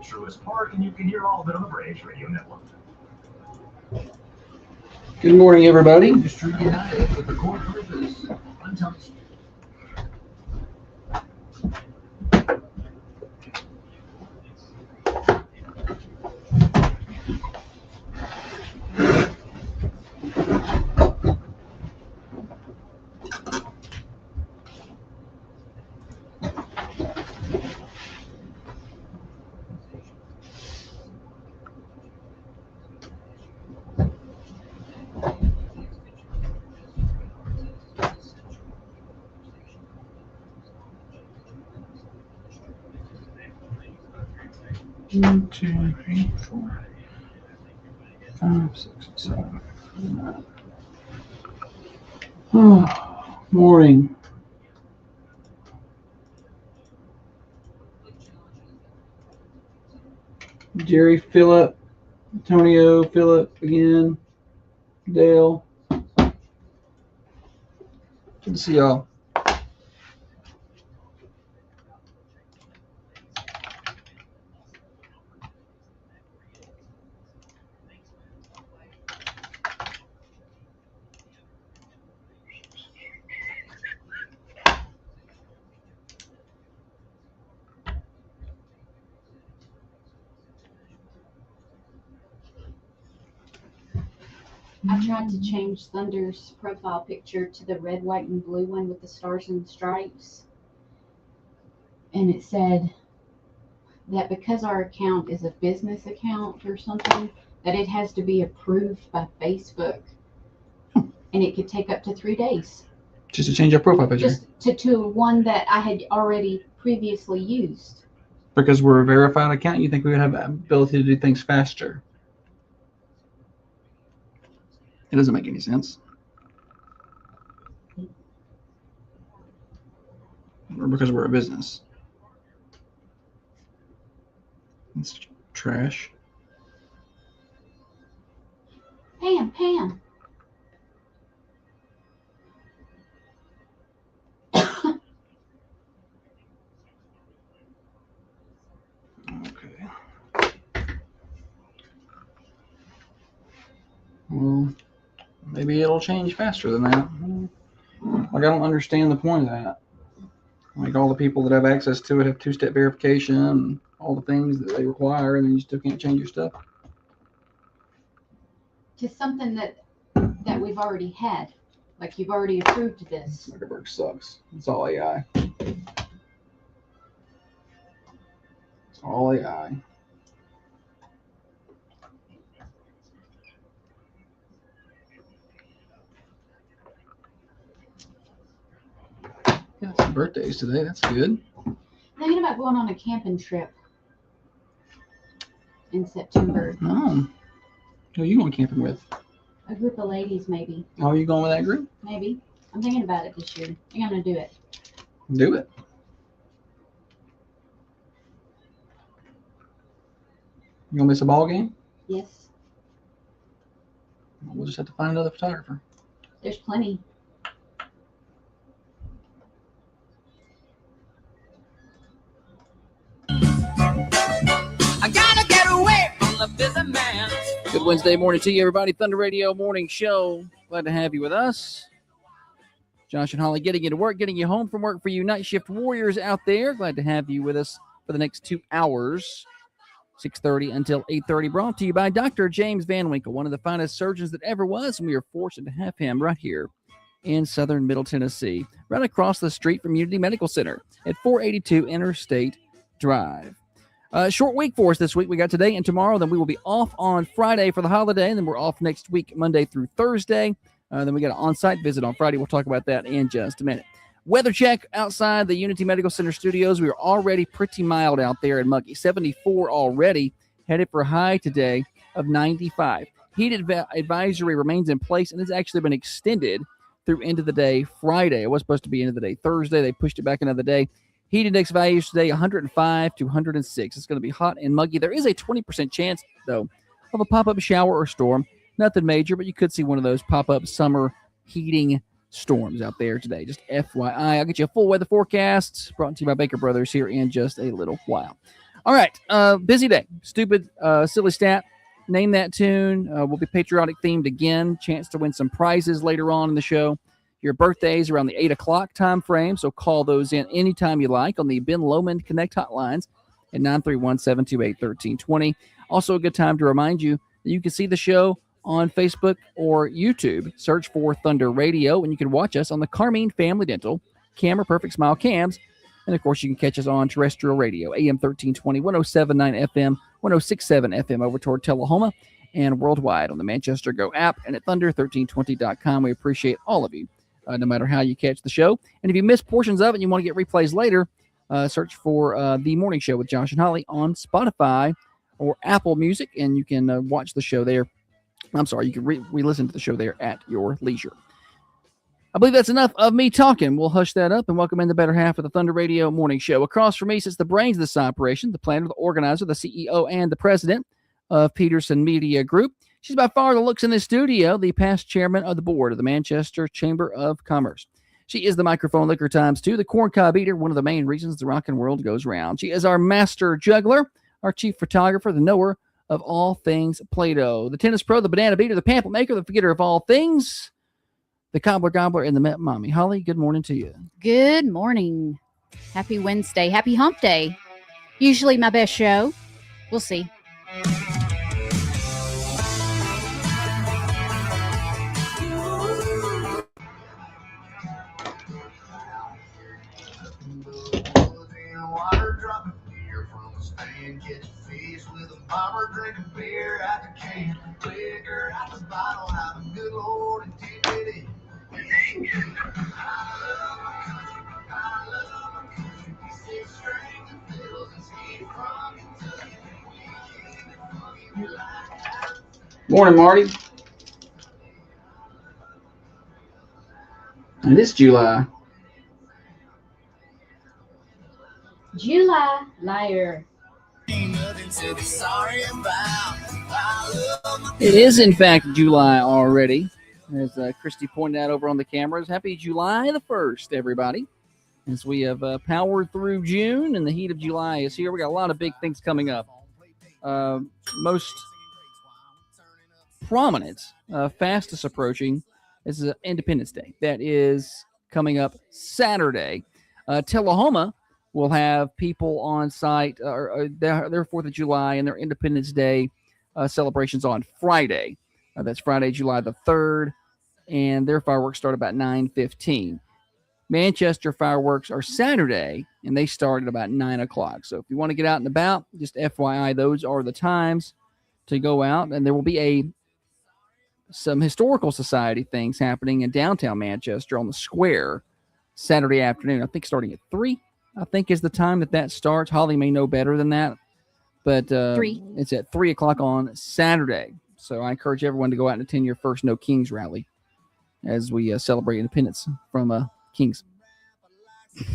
at Truist Park, and you can hear all of it on the Braves Radio Network. Good morning, everybody. Industry United with the core purpose untouched. One, two, three, 4, 5, 6, 7, 9. Oh, morning. Jerry, Phillip, Antonio, Phillip again, Dale. Good to see y'all. I tried to change Thunder's profile picture to the red, white, and blue one with the stars and stripes. And it said that because our account is a business account or something, that it has to be approved by Facebook. And it could take up to 3 days. Just to change our profile picture. Just to one that I had already previously used. Because we're a verified account, you think we would have the ability to do things faster? It doesn't make any sense. Or because we're a business. It's trash. Pam. Okay. Well, maybe it'll change faster than that. Like, I don't understand the point of that. Like, all the people that have access to it have two-step verification and all the things that they require, and then you still can't change your stuff. To something that we've already had. Like, you've already approved this. Zuckerberg sucks. It's all AI. It's all AI. Got some birthdays today. That's good. Thinking about going on a camping trip in September. Oh. Who are you going camping with? A group of ladies, maybe. Oh, are you going with that group? Maybe. I'm thinking about it this year. I think I'm going to do it. Do it. You gonna miss a ball game? Yes. We'll just have to find another photographer. There's plenty. I gotta get away from the busy man. Good Wednesday morning to you, everybody. Thunder Radio Morning Show. Glad to have you with us. Josh and Holly getting you to work, getting you home from work for you night shift warriors out there. Glad to have you with us for the next 2 hours, 6:30 until 8:30. Brought to you by Dr. James Van Winkle, one of the finest surgeons that ever was, and we are fortunate to have him right here in southern Middle Tennessee, right across the street from Unity Medical Center at 482 Interstate Drive. Short week for us this week. We got today and tomorrow. Then we will be off on Friday for the holiday. And then we're off next week, Monday through Thursday. Then we got an on-site visit on Friday. We'll talk about that in just a minute. Weather check outside the Unity Medical Center studios. We are already pretty mild out there in Muggy. 74 already. Headed for a high today of 95. Heat advisory remains in place and has actually been extended through end of the day Friday. It was supposed to be end of the day Thursday. They pushed it back another day. Heat index values today 105 to 106. It's going to be hot and muggy. There is a 20% chance, though, of a pop-up shower or storm. Nothing major, but you could see one of those pop-up summer heating storms out there today. Just FYI. I'll get you a full weather forecast brought to you by Baker Brothers here in just a little while. All right. Busy day. Stupid, silly stat. Name that tune. We'll be patriotic themed again. Chance to win some prizes later on in the show. Your birthdays around the 8 o'clock time frame, so call those in anytime you like on the Ben Lomond Connect hotlines at 931-728-1320. Also a good time to remind you that you can see the show on Facebook or YouTube. Search for Thunder Radio, and you can watch us on the Carmine Family Dental Camera Perfect Smile Cams. And, of course, you can catch us on terrestrial radio, AM 1320, 107.9 FM, 106.7 FM over toward Tullahoma, and worldwide on the Manchester Go app and at thunder1320.com. We appreciate all of you, no matter how you catch the show. And if you miss portions of it and you want to get replays later, search for The Morning Show with Josh and Holly on Spotify or Apple Music, and you can watch the show there. I'm sorry, you can re-listen to the show there at your leisure. I believe that's enough of me talking. We'll hush that up and welcome in the better half of the Thunder Radio Morning Show. Across from me sits the brains of this operation, the planner, the organizer, the CEO, and the president of Peterson Media Group. She's by far the looks in this studio, the past chairman of the board of the Manchester Chamber of Commerce. She is the microphone liquor times two, the corncob eater, one of the main reasons the rockin' world goes round. She is our master juggler, our chief photographer, the knower of all things Play-Doh, the tennis pro, the banana beater, the pamphlet maker, the forgetter of all things, the cobbler gobbler, and the Met Mommy. Holly, good morning to you. Good morning. Happy Wednesday. Happy hump day. Usually my best show. We'll see. Bomber drinking beer out the can, liquor out the bottle, how the good Lord intended it. I love my country, six strings and fiddles and ski from Kentucky. We like that. Morning, Marty. And it's July. July, liar. It is, in fact, July already, as Christy pointed out over on the cameras. Happy July the 1st, everybody. As we have powered through June and the heat of July is here. We got a lot of big things coming up. Most prominent, fastest approaching is Independence Day. That is coming up Saturday. Tullahoma will have people on site, their 4th of July and their Independence Day celebrations on Friday. That's Friday, July the 3rd, and their fireworks start about 9:15. Manchester fireworks are Saturday, and they start at about 9 o'clock. So if you want to get out and about, just FYI, those are the times to go out. And there will be some historical society things happening in downtown Manchester on the square Saturday afternoon, I think starting at 3. I think is the time that starts. Holly may know better than that, but 3. It's at 3 o'clock on Saturday. So I encourage everyone to go out and attend your first No Kings rally as we celebrate independence from Kings. It's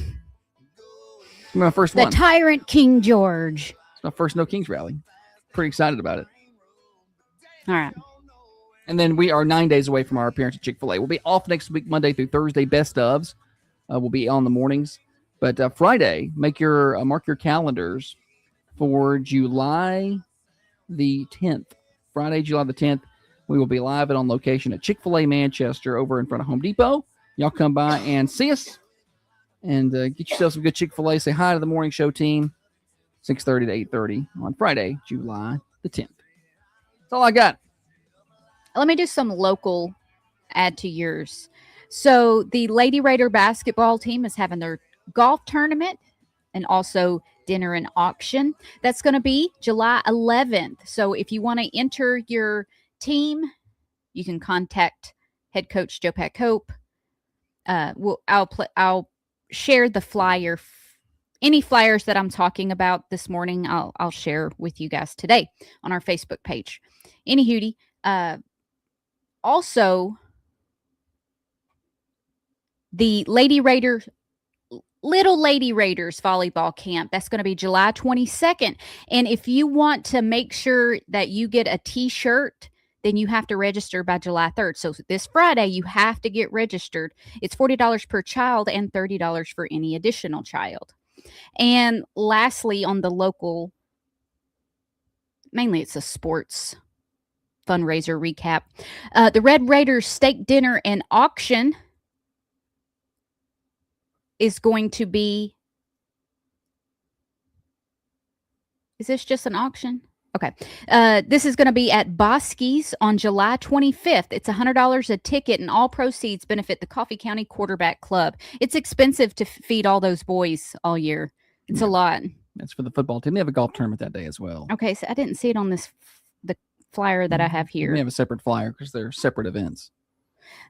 my first The one. tyrant King George. It's my first No Kings rally. Pretty excited about it. All right. And then we are 9 days away from our appearance at Chick-fil-A. We'll be off next week, Monday through Thursday. Best ofs will be on the mornings. But Friday, mark your calendars for July the 10th. Friday, July the 10th, we will be live and on location at Chick-fil-A Manchester over in front of Home Depot. Y'all come by and see us and get yourself some good Chick-fil-A. Say hi to the morning show team, 6:30 to 8:30 on Friday, July the 10th. That's all I got. Let me do some local add to yours. So the Lady Raider basketball team is having their golf tournament and also dinner and auction. That's going to be July 11th. So if you want to enter your team, you can contact head coach Joe Pat Cope. I'll share the flyer. Any flyers that I'm talking about this morning, I'll share with you guys today on our Facebook page. Any hootie. Also, the Little Lady Raiders volleyball camp. That's going to be July 22nd. And if you want to make sure that you get a t-shirt, then you have to register by July 3rd. So this Friday, you have to get registered. It's $40 per child and $30 for any additional child. And lastly, on the local mainly it's a sports fundraiser recap. The Red Raiders steak dinner and auction is going to be. Is this just an auction? Okay. This is going to be at Bosky's on July 25th. It's $100 a ticket, and all proceeds benefit the Coffee County Quarterback Club. It's expensive to feed all those boys all year. It's a lot. That's for the football team. They have a golf tournament that day as well. Okay, so I didn't see it on the flyer that I have here. We have a separate flyer because they're separate events.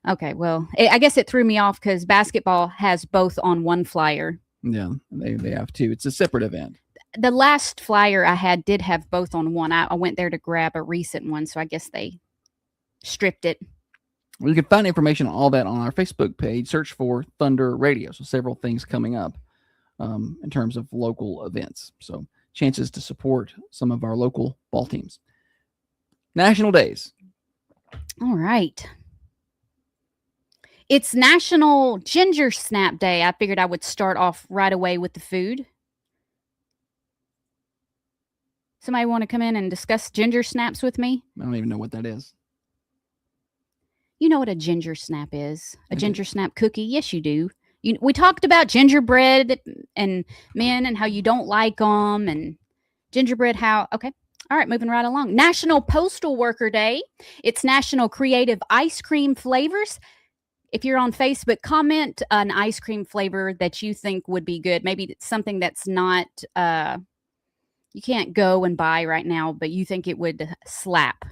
Okay, well, I guess it threw me off because basketball has both on one flyer. Yeah, they have two. It's a separate event. The last flyer I had did have both on one. I went there to grab a recent one, so I guess they stripped it. Well, you can find information on all that on our Facebook page. Search for Thunder Radio. So several things coming up in terms of local events. So chances to support some of our local ball teams. National days. All right. It's National Ginger Snap Day. I figured I would start off right away with the food. Somebody want to come in and discuss ginger snaps with me? I don't even know what that is. You know what a ginger snap is? A I do. ginger snap cookie? Yes, you do. We talked about gingerbread and men and how you don't like them, and gingerbread how. Okay. All right, moving right along. National Postal Worker Day. It's National Creative Ice Cream Flavors. If you're on Facebook, comment an ice cream flavor that you think would be good. Maybe it's something that's not, you can't go and buy right now, but you think it would slap.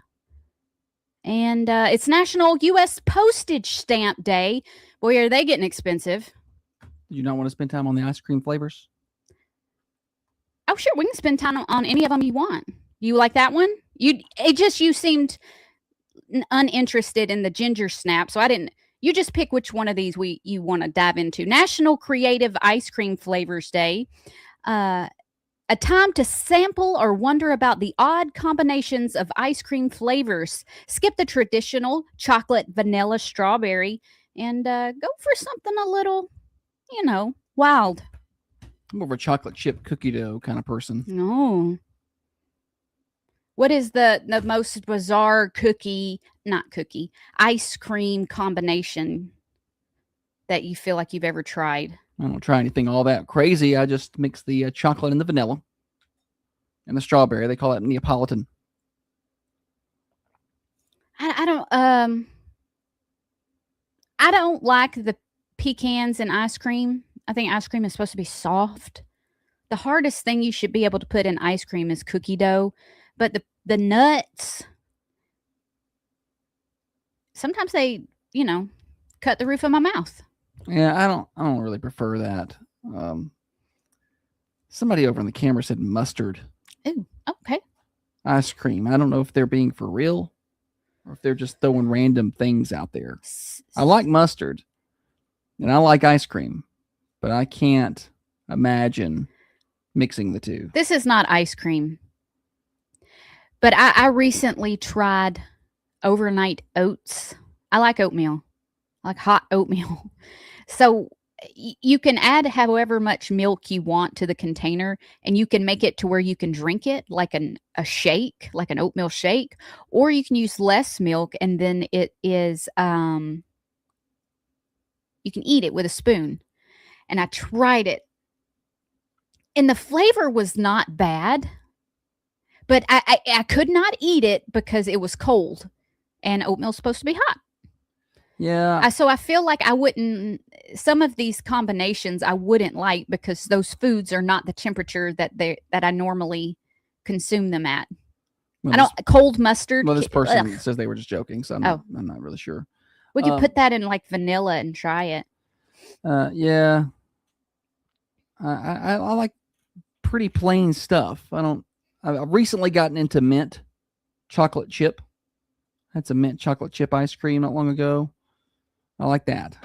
And it's National U.S. Postage Stamp Day. Boy, are they getting expensive. Do you not want to spend time on the ice cream flavors? Oh, sure. We can spend time on any of them you want. You like that one? You seemed uninterested in the ginger snap, so I didn't. You just pick which one of these you want to dive into. National Creative Ice Cream Flavors Day. A time to sample or wonder about the odd combinations of ice cream flavors. Skip the traditional chocolate, vanilla, strawberry, and go for something a little, wild. I'm more of a chocolate chip cookie dough kind of person. No. What is the most bizarre ice cream combination that you feel like you've ever tried? I don't try anything all that crazy. I just mix the chocolate and the vanilla and the strawberry. They call it Neapolitan. I don't like the pecans in ice cream. I think ice cream is supposed to be soft. The hardest thing you should be able to put in ice cream is cookie dough, but the nuts, sometimes they, cut the roof of my mouth. Yeah, I don't really prefer that. Somebody over on the camera said mustard Ooh, okay. ice cream. I don't know if they're being for real or if they're just throwing random things out there. I like mustard and I like ice cream, but I can't imagine mixing the two. This is not ice cream. But I recently tried overnight oats. I like oatmeal. I like hot oatmeal. So you can add however much milk you want to the container, and you can make it to where you can drink it like a shake, like an oatmeal shake, or you can use less milk, and then it is you can eat it with a spoon. And I tried it, and the flavor was not bad. But I could not eat it because it was cold, and oatmeal's supposed to be hot. Yeah. So I feel like I wouldn't. Some of these combinations I wouldn't like because those foods are not the temperature that I normally consume them at. Well, cold mustard. Well, this person ugh. says they were just joking, so I'm not really sure. We could put that in like vanilla and try it. Yeah. I like pretty plain stuff. I've recently gotten into mint chocolate chip. Had some mint chocolate chip ice cream not long ago. I like that.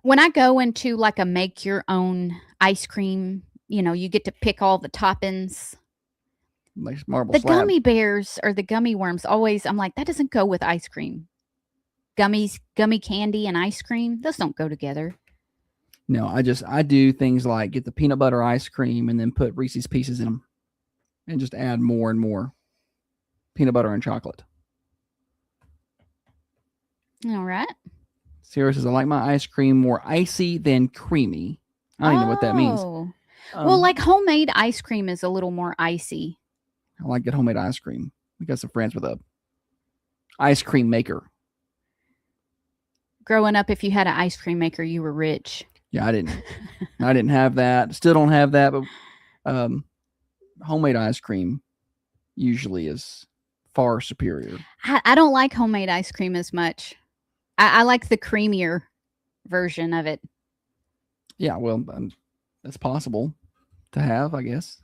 When I go into like a make your own ice cream, you get to pick all the toppings. Like marble The slab. gummy bears or the gummy worms always, I'm like, that doesn't go with ice cream. Gummy candy and ice cream, those don't go together. No, I do things like get the peanut butter ice cream and then put Reese's Pieces in them. and just add more and more peanut butter and chocolate. All right. Sarah says, I like my ice cream more icy than creamy. I don't even know what that means. Oh. Well, like homemade ice cream is a little more icy. I like good homemade ice cream. We got some friends with a ice cream maker. Growing up, if you had an ice cream maker, you were rich. Yeah, I didn't have that. Still don't have that, but homemade ice cream usually is far superior. I don't like homemade ice cream as much. I like the creamier version of it. Yeah, well, that's possible to have, I guess,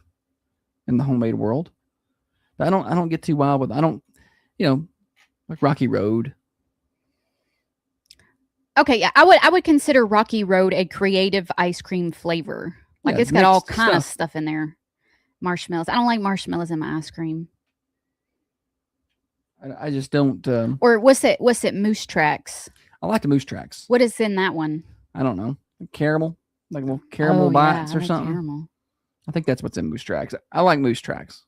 in the homemade world. But I don't get too wild with. I don't, like Rocky Road. Okay, yeah, I would consider Rocky Road a creative ice cream flavor. Like Yeah, it's got all mixed kind of stuff. stuff in there. Marshmallows. I don't like marshmallows in my ice cream. I just don't. Or what's it? Moose Tracks? I like the Moose Tracks. What is in that one? I don't know, caramel, like little caramel Oh, bites yeah, I or like something. Caramel. I think that's what's in Moose Tracks. I like Moose Tracks.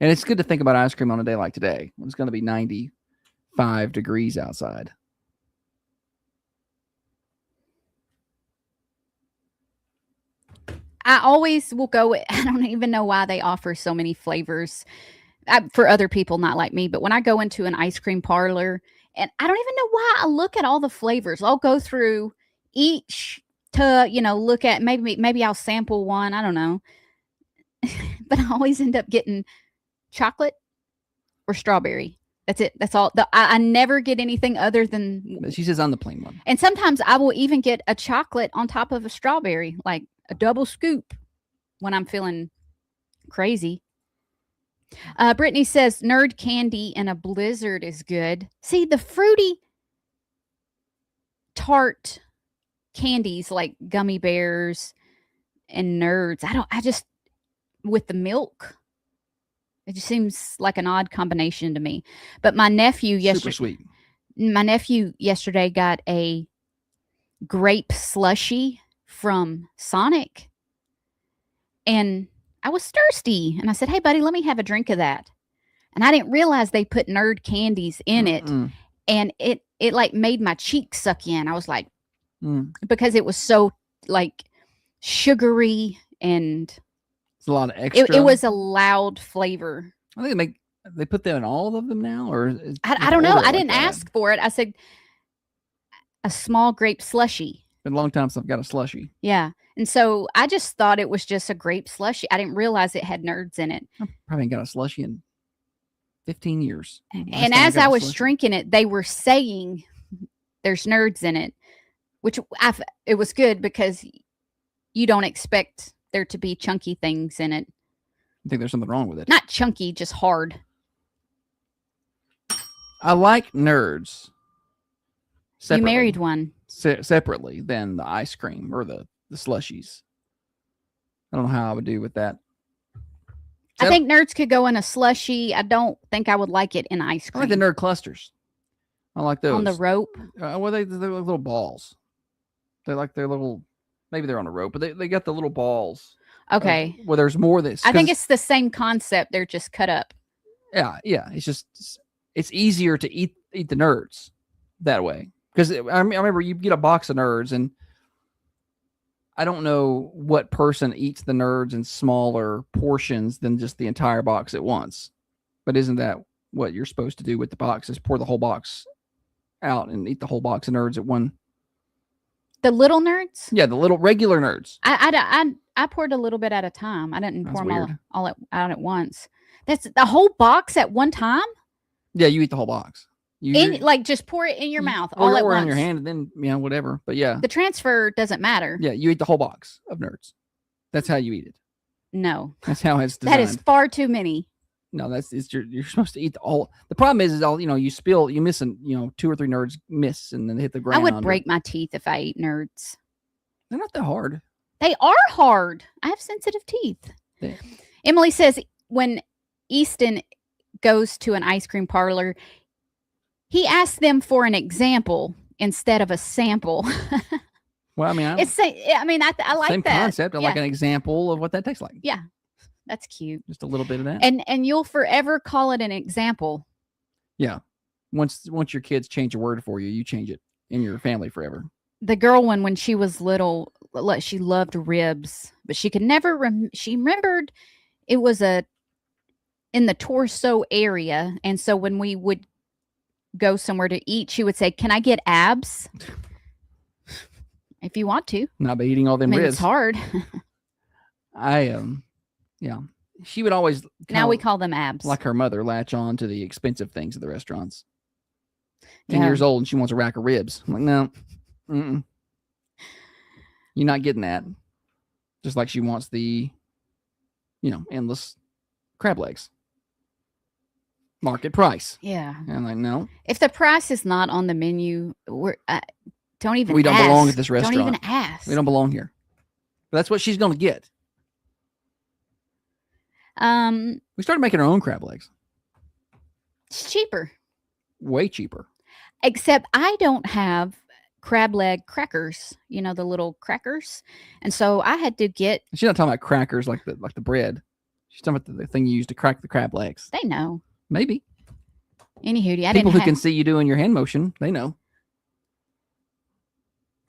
And it's good to think about ice cream on a day like today when it's going to be 95 degrees outside. I always will go with, I don't even know why they offer so many flavors for other people, not like me. But when I go into an ice cream parlor, and I don't even know why I look at all the flavors. I'll go through each to, look at maybe I'll sample one. I don't know. But I always end up getting chocolate or strawberry. That's it. That's all. I never get anything other than. But she says I'm the plain one. And sometimes I will even get a chocolate on top of a strawberry, like a double scoop when I'm feeling crazy. Brittany says nerd candy in a blizzard is good. See, the fruity tart candies like gummy bears and nerds. With the milk, it just seems like an odd combination to me. But my nephew Super sweet. yesterday got a grape slushy from Sonic, and I was thirsty, and I said, "Hey, buddy, let me have a drink of that." And I didn't realize they put nerd candies in it, and it like made my cheeks suck in. I was like, because it was so like sugary, and it's a lot of extra. it was a loud flavor. I think they put that in all of them now, or I don't know. I didn't ask for it. I said a small grape slushy. Been a long time since I've got a slushy. Yeah. And so I just thought it was just a grape slushy. I didn't realize it had nerds in it. I probably ain't got a slushy in 15 years. And as I was drinking it, they were saying there's nerds in it, which it was good because you don't expect there to be chunky things in it. I think there's something wrong with it. Not chunky, just hard. I like nerds. You married one. Separately than the ice cream or the slushies. I don't know how I would do with that. I think nerds could go in a slushy. I don't think I would like it in ice I cream. like the nerd clusters. I like those. On the rope? Well, they're like little balls. They're like they're little, maybe they're on a rope, but they got the little balls. Okay. Well, there's more than I think it's the same concept. They're just cut up. Yeah. It's just, it's easier to eat the nerds that way. Because I remember you get a box of nerds, and I don't know what person eats the nerds in smaller portions than just the entire box at once. But isn't that what you're supposed to do with the box? Is pour the whole box out and eat the whole box of nerds at one? The little nerds? Yeah, the little regular nerds. I poured a little bit at a time. I didn't That's pour them weird. all out at once. That's the whole box at one time? Yeah, you eat the whole box. Like just pour it in your mouth all at or once. in your hand, and then whatever. But yeah, The transfer doesn't matter. yeah, you eat the whole box of nerds. That's how you eat it. No. That's how it's designed. That is far too many. No, you're supposed to eat all. The problem is all you miss, and 2 or 3 nerds miss, and then they hit the I ground. would break my teeth if I ate nerds. They're not that hard. They are hard. I have sensitive teeth. Yeah. Emily says when Easton goes to an ice cream parlor, he asks them for an example instead of a sample. Well, I mean, I like same that. concept. I like an example of what that tastes like. Yeah. That's cute. Just a little bit of that. And you'll forever call it an example. Yeah. Once your kids change a word for you, you change it in your family forever. The girl one, when she was little, she loved ribs, but she could never she remembered it was in the torso area, and so when we would go somewhere to eat, she would say, "Can I get abs?" If you want to. Not by eating all them ribs. It's hard. Yeah. She would always Now we call them abs. like her mother, latch on to the expensive things at the restaurants. 10 Yeah. years old and she wants a rack of ribs. I'm like, no. Mm-mm. You're not getting that. Just like she wants the, endless crab legs. Market price. Yeah. And I'm like, no. If the price is not on the menu, don't even We don't ask. belong at this restaurant. Don't even ask. We don't belong here. But that's what she's going to get. We started making our own crab legs. It's cheaper. Way cheaper. Except I don't have crab leg crackers, the little crackers. And so I had to get, She's not talking about crackers like the bread. She's talking about the thing you use to crack the crab legs. they know. Maybe. Anywho, I People didn't who have, can see you doing your hand motion, they know.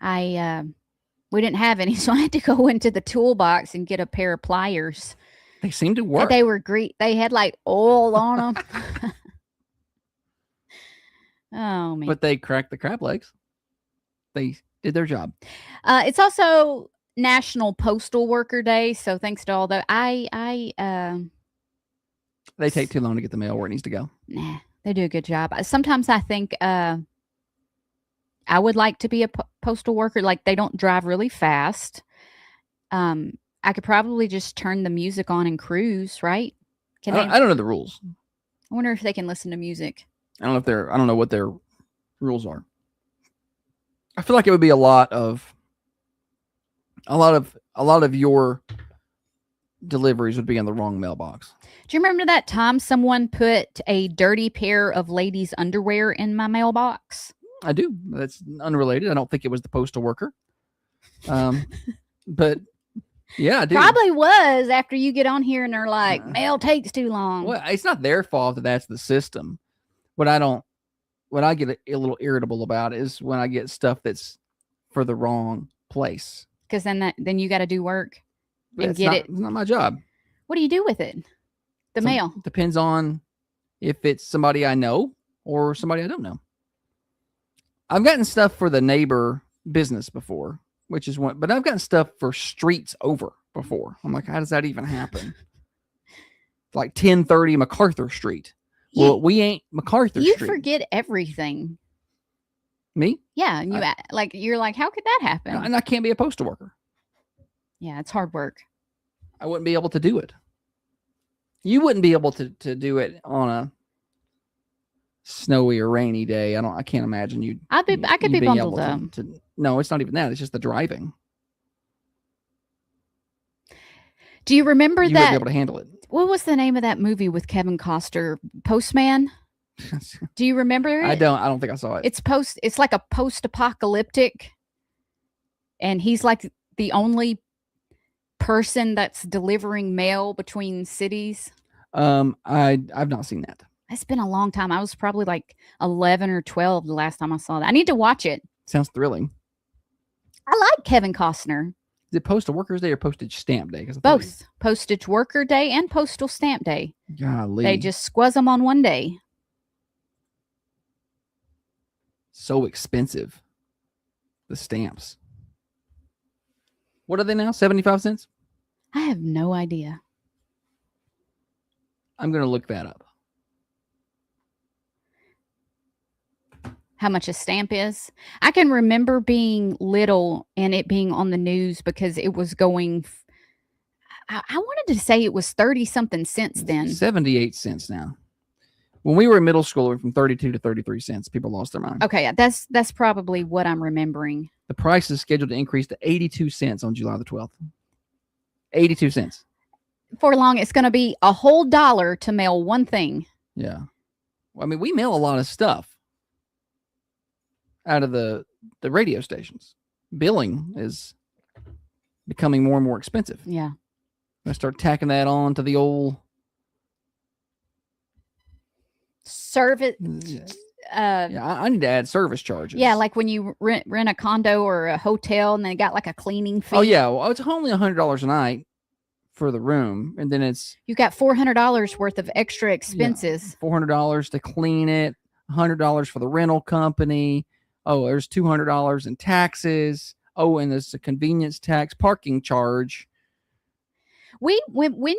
we didn't have any, so I had to go into the toolbox and get a pair of pliers. They seem to But work. they were great. They had like oil on them. Oh man. But they cracked the crab legs. They did their job. It's also National Postal Worker Day, so thanks to all the They take too long to get the mail where it needs to go. nah, they do a good job. Sometimes I think I would like to be a postal worker. Like they don't drive really fast. I could probably just turn the music on and cruise, right? Can I don't know the rules. I wonder if they can listen to music. I don't know what their rules are. I feel like it would be a lot of your deliveries would be in the wrong mailbox. Do you remember that time someone put a dirty pair of ladies' underwear in my mailbox? I do. That's unrelated. I don't think it was the postal worker. But yeah, I do. Probably was after you get on here and they're like, mail takes too long. Well, it's not their fault that that's the system. What I get a little irritable about is when I get stuff that's for the wrong place. Because then you got to do work But and get it. It's not my job. What do you do with it? The mail. Depends on if it's somebody I know or somebody I don't know. I've gotten stuff for the neighbor business before, but I've gotten stuff for streets over before. I'm like, how does that even happen? Like 1030 MacArthur Street. Well, we ain't MacArthur You Street. forget everything. Me? Yeah, and you're like, how could that happen? And I can't be a postal worker. Yeah, it's hard work. I wouldn't be able to do it. You wouldn't be able to do it on a snowy or rainy day. I can't imagine you. I could be being bundled up. able to. No, it's not even that. It's just the driving. Do you remember You wouldn't be that? able to handle it. What was the name of that movie with Kevin Costner? Postman? Do you remember it? I don't think I saw it. It's like a post-apocalyptic, and he's like the only person that's delivering mail between cities. I've not seen that. It's been a long time. I was probably like 11 or 12 the last time I saw that. I need to watch it. Sounds thrilling. I like Kevin Costner. Is it Postal Workers Day or Postage Stamp Day? Both Postage Worker Day and Postal Stamp Day. Golly. They just squaz them on one day. So expensive. The stamps. What are they now? 75 cents? I have no idea. I'm going to look that up. How much a stamp is. I can remember being little and it being on the news because it was going. I wanted to say it was 30 something cents then. 78 cents now. When we were in middle school, we went from 32 to 33 cents. People lost their mind. Okay, that's probably what I'm remembering. The price is scheduled to increase to 82 cents on July the 12th. 82 cents. For long, it's going to be a whole $1 to mail one thing. Yeah. Well, I mean, we mail a lot of stuff out of the radio stations. Billing is becoming more and more expensive. Yeah. I start tacking that on to the old. Service. Yeah, I need to add service charges. Yeah, like when you rent a condo or a hotel, and they got like a cleaning fee. Oh yeah, well, it's only $100 a night for the room, and then it's You got $400 worth of extra expenses. $400 to clean it, $100 for the rental company. Oh, there's $200 in taxes. Oh, and there's a convenience tax, parking charge. When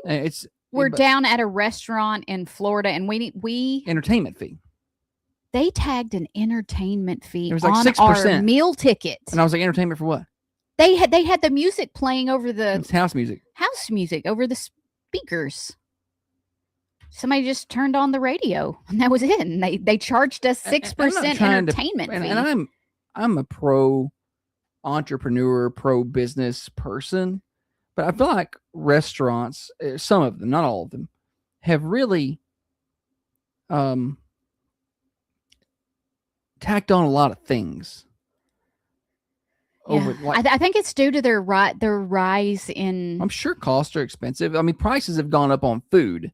It's we're but down at a restaurant in Florida, and we entertainment fee, they tagged an entertainment fee It was like on 6%. our meal ticket. and I was like, entertainment for what? They had the music playing over the It's house music. house music over the speakers. Somebody just turned on the radio, and that was it. And they charged us And- and I'm not 6% trying to- entertainment fee. And I'm a pro entrepreneur, pro business person, but I feel like restaurants, some of them, not all of them, have really tacked on a lot of things. Over, like, I think it's due to their rise in. I'm sure costs are expensive. I mean, prices have gone up on food,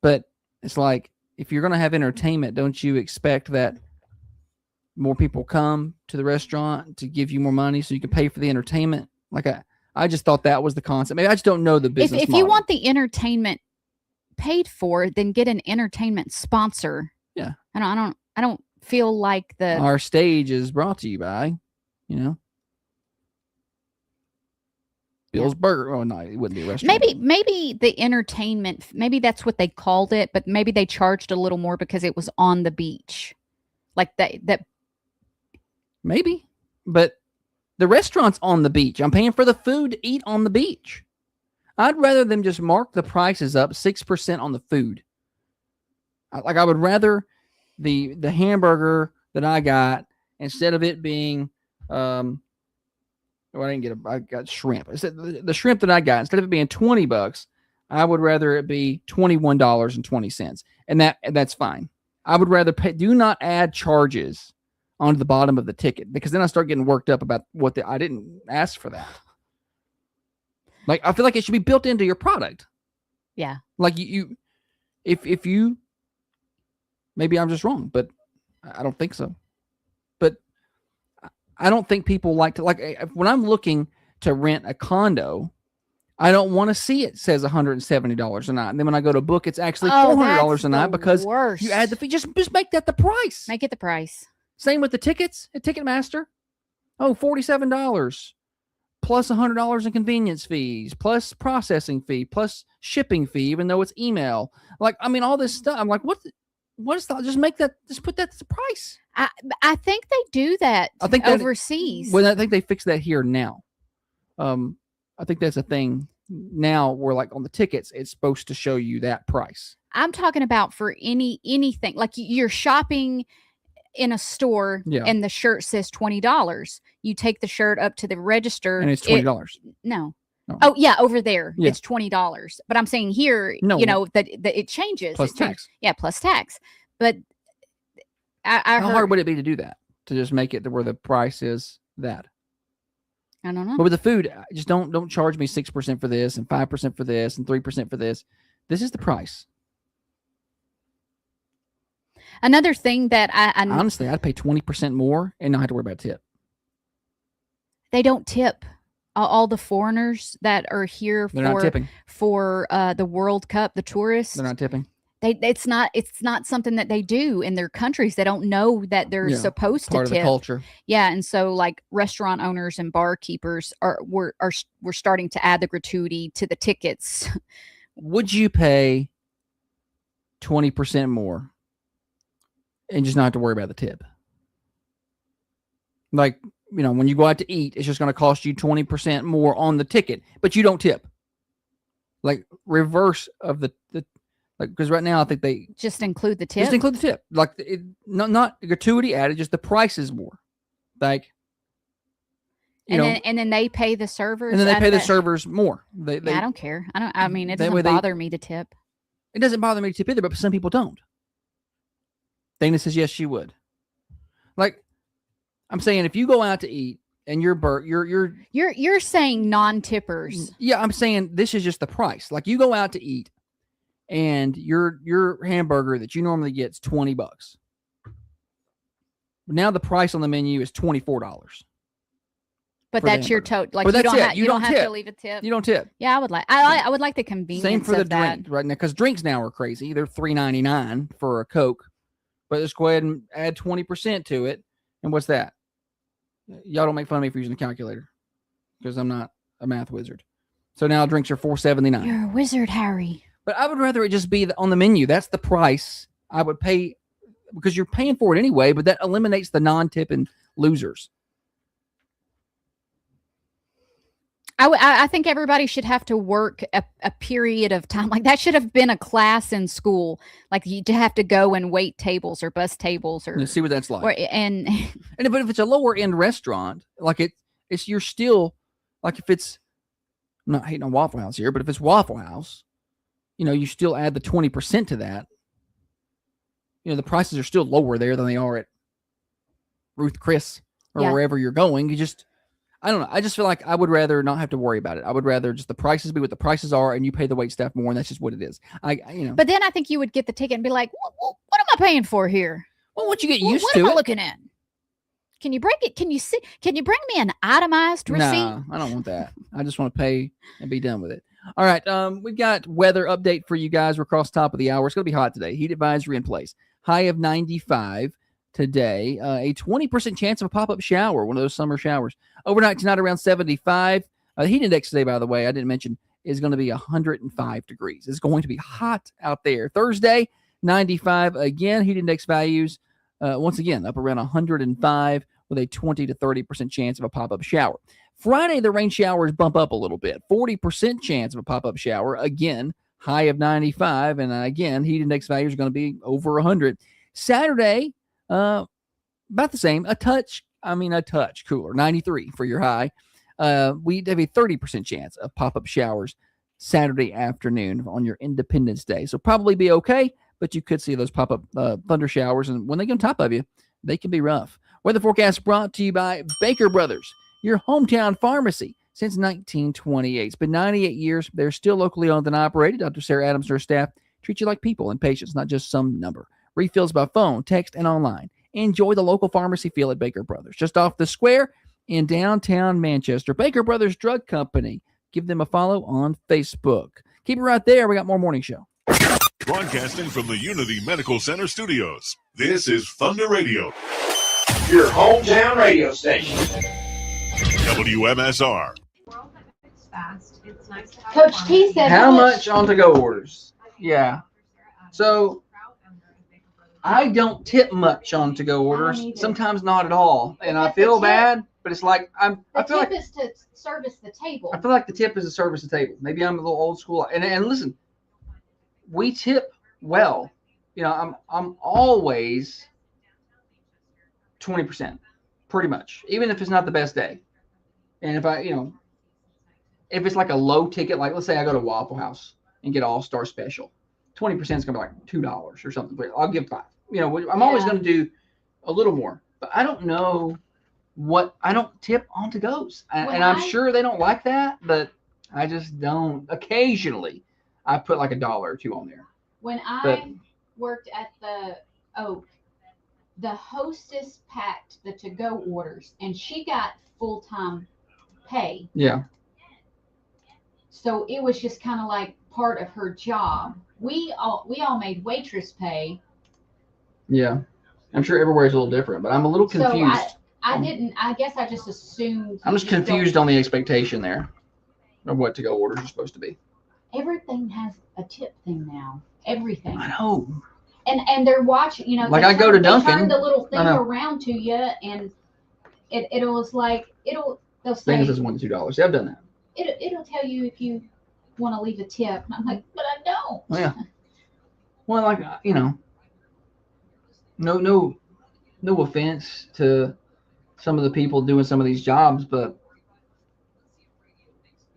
but it's like, if you're going to have entertainment, don't you expect that more people come to the restaurant to give you more money so you can pay for the entertainment? Like, I just thought that was the concept. Maybe I just don't know the business If you model. want the entertainment paid for, then get an entertainment sponsor. Yeah. I don't feel like the Our stage is brought to you by, Bill's Burger. Oh no, it wouldn't be a restaurant. maybe the entertainment, maybe that's what they called it, but maybe they charged a little more because it was on the beach. Like that Maybe, but the restaurant's on the beach. I'm paying for the food to eat on the beach. I'd rather them just mark the prices up 6% on the food. I would rather the hamburger that I got, instead of it being I got shrimp. The shrimp that I got, instead of it being $20, I would rather it be $21.20, and that's fine. I would rather pay. Do not add charges onto the bottom of the ticket, because then I start getting worked up about I didn't ask for that. Like, I feel like it should be built into your product. Yeah. Like if you, maybe I'm just wrong, but I don't think so. But I don't think people like to, when I'm looking to rent a condo, I don't want to see it says $170 a night. And then when I go to book, it's actually $400 a night because you add the fee. Just make that the price. Make it the price. Same with the tickets at Ticketmaster. Oh, $47 plus $100 in convenience fees, plus processing fee, plus shipping fee, even though it's email. Like, I mean, all this stuff. I'm like, what is that? Just put that as a price. I think they do that. I think that overseas. Well, I think they fixed that here now. I think that's a thing now where, like, on the tickets, it's supposed to show you that price. I'm talking about for anything. Like, you're shopping in a store, and the shirt says $20. You take the shirt up to the register, and it's $20. No. Oh yeah, over there it's $20. But I'm saying here, that it changes. Plus tax. Yeah, plus tax. But how hard would it be to do that? To just make it to where the price is that? I don't know. But with the food, just don't charge me 6% for this and 5% for this and 3% for this. This is the price. Another thing that I honestly, I'd pay 20% more and not have to worry about a tip. They don't tip. All the foreigners that are here They're not tipping. For the World Cup, the tourists. They're not tipping. It's not something that they do in their countries. They don't know that they're supposed to tip. Part of the culture. Yeah, and so, like, restaurant owners and barkeepers we're starting to add the gratuity to the tickets. Would you pay 20% more and just not have to worry about the tip? Like, when you go out to eat, it's just going to cost you 20% more on the ticket, but you don't tip. Like, reverse of the because right now I think they just include the tip. Just include the tip. Like, not gratuity added, just the price is more. Like, and then they pay the servers. And then they pay the servers more. I don't care. I mean, it doesn't bother me to tip. It doesn't bother me to tip either, but some people don't. Dana says yes, she would. Like, I'm saying, if you go out to eat and your You're saying non-tippers. yeah, I'm saying this is just the price. Like you go out to eat, and your hamburger that you normally get is $20. Now the price on the menu is $24. But for the that's your hamburger. total. Like But you that's don't it. have You you don't don't have to tip. leave a tip. You don't tip. Yeah, I would like. I would like the convenience. Same for the of that. drink right now, because drinks now are crazy. They're $3.99 for a Coke, but let's go ahead and add 20% to it. And what's that? Y'all don't make fun of me for using a calculator, because I'm not a math wizard. So now drinks are $4.79. You're a wizard, Harry. But I would rather it just be on the menu. That's the price I would pay, because you're paying for it anyway. But that eliminates the non-tipping losers. I think everybody should have to work a period of time. Like that should have been a class in school. Like you have to go and wait tables or bus tables or And see what that's like. and But if it's a lower end restaurant, like it's you're still like, if it's, I'm not hating on Waffle House here, but if it's Waffle House, you still add the 20% to that. The prices are still lower there than they are at Ruth Chris or Yeah. wherever you're going. I don't know. I just feel like I would rather not have to worry about it. I would rather just the prices be what the prices are, and you pay the wait staff more, and that's just what it is. But then I think you would get the ticket and be like, what am I paying for here? Well, once you get What used what to am I it. looking at? Can you break it? Can you see? Can you bring me an itemized receipt? No, I don't want that. I just want to pay and be done with it. All right. We've got weather update for you guys. We're across the top of the hour. It's going to be hot today. Heat advisory in place. High of 95 today. A 20% chance of a pop-up shower, one of those summer showers. Overnight tonight around 75. The heat index today, by the way, I didn't mention, is going to be 105 degrees. It's going to be hot out there. Thursday, 95 again. Heat index values, once again, up around 105 with a 20 to 30% chance of a pop-up shower. Friday, the rain showers bump up a little bit. 40% chance of a pop-up shower. Again, high of 95. And again, heat index values are going to be over 100. Saturday, about the same. A touch cooler. 93 for your high. We have a 30% chance of pop-up showers Saturday afternoon on your Independence Day. So probably be okay, but you could see those pop-up thunder showers. And when they get on top of you, they can be rough. Weather forecast brought to you by Baker Brothers, your hometown pharmacy since 1928. It's been 98 years. They're still locally owned and operated. Dr. Sarah Adams and her staff treat you like people and patients, not just some number. Refills by phone, text, and online. Enjoy the local pharmacy feel at Baker Brothers, just off the square in downtown Manchester. Baker Brothers Drug Company. Give them a follow on Facebook. Keep it right there. We got more morning show. Broadcasting from the Unity Medical Center studios. This is Thunder Radio, Your hometown radio station. WMSR. Coach T said How much on to-go orders? Yeah. So I don't tip much on to-go orders. either. Sometimes not at all, and I Because the feel tip- bad. But it's like I The feel tip like is to service the table. I feel like the tip is a service to table. Maybe I'm a little old school. And listen, we tip well. I'm always 20%, pretty much, even if it's not the best day. And if if it's like a low ticket, like let's say I go to Waffle House and get All-Star Special, 20% is gonna be like $2 or something. But I'll give $5. I'm always Yeah. gonna do a little more. But I don't know I don't tip on to goes. And I'm sure they don't like that, but I just don't. Occasionally I put like $1 or $2 on there. When But- I worked at the Oak, the hostess packed the to-go orders, and she got full-time pay. Yeah. So it was just kind of like part of her job. We all made waitress pay. Yeah. I'm sure everywhere's a little different, but I'm a little confused. So I guess I just assumed. I'm just confused on the expectation there of what to-go orders are supposed to be. Everything has a tip thing now. Everything. I know. And they're watching, Like they I go to they Dunkin', turn the little thing I know. around to you, and they'll Things say, is $1 to $2. Yeah, I've done that. it'll tell you if you want to leave a tip. And I'm like, but I don't. Oh, yeah. Well, like no offense to some of the people doing some of these jobs, but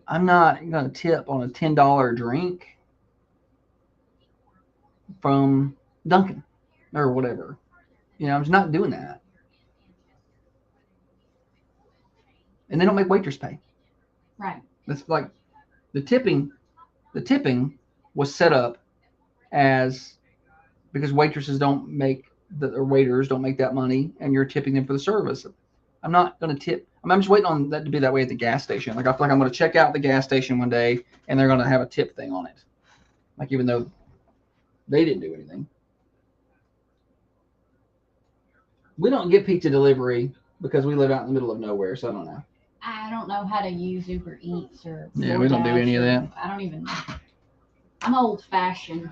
I'm not gonna tip on a $10 drink from Dunkin' or whatever. I'm just not doing that. and they don't make waitress pay. Right. That's like the tipping was set up as because waitresses don't make or waiters don't make that money, and you're tipping them for the service. I'm not going to tip. I'm just waiting on that to be that way at the gas station. Like I feel like I'm going to check out at the gas station one day, and they're going to have a tip thing on it. Like even though they didn't do anything. We don't get pizza delivery because we live out in the middle of nowhere, so I don't know. I don't know how to use Uber Eats or Yeah, we don't do any of that. I don't even know. I'm old fashioned.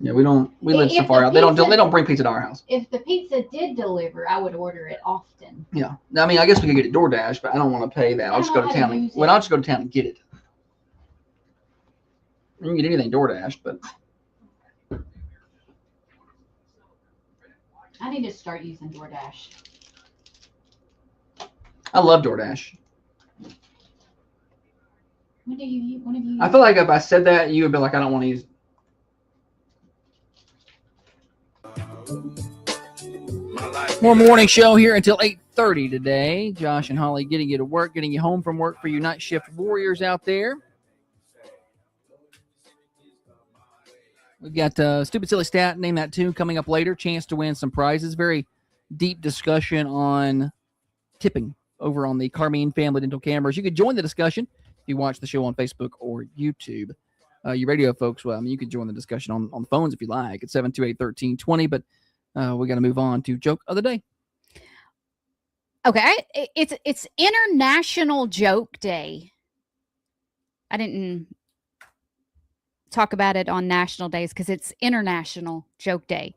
Yeah, we don't. We live so If far the out. They don't pizza- bring pizza to our house. If the pizza did deliver, I would order it often. Yeah. I mean, I guess we could get it DoorDash, but I don't want to pay that. I'll just go to town. I'll just go to town and get it. You can get anything DoorDash, but I need to start using DoorDash. I love DoorDash. When have you? I feel like if I said that, you would be like, I don't want to use. More morning show here until 8:30 today. Josh and Holly getting you to work, getting you home from work for you night shift warriors out there. We've got Stupid Silly Stat, name that tune, coming up later. Chance to win some prizes. Very deep discussion on tipping over on the Carmine Family Dental Cameras. You could join the discussion if you watch the show on Facebook or YouTube. You radio folks, well, I mean, you can join the discussion on the phones if you like at 728-1320, but we got to move on to Joke of the Day. Okay, it's International Joke Day. I didn't talk about it on national days because it's International Joke Day,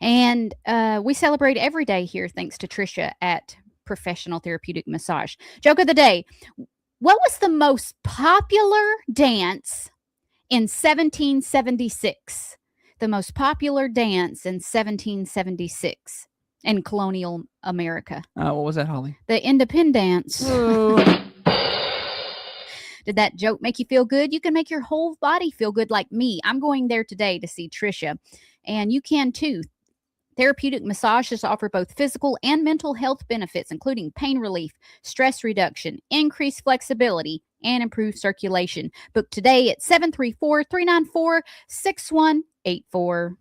and we celebrate every day here thanks to Trisha at Professional Therapeutic Massage. Joke of the day: what was the most popular dance in 1776? The most popular dance in 1776 in colonial America. What was that, Holly? The Independence. Did that joke make you feel good? You can make your whole body feel good like me. I'm going there today to see Trisha, and you can too. Therapeutic massages offer both physical and mental health benefits, including pain relief, stress reduction, increased flexibility, and improved circulation. Book today at 734-394-6184.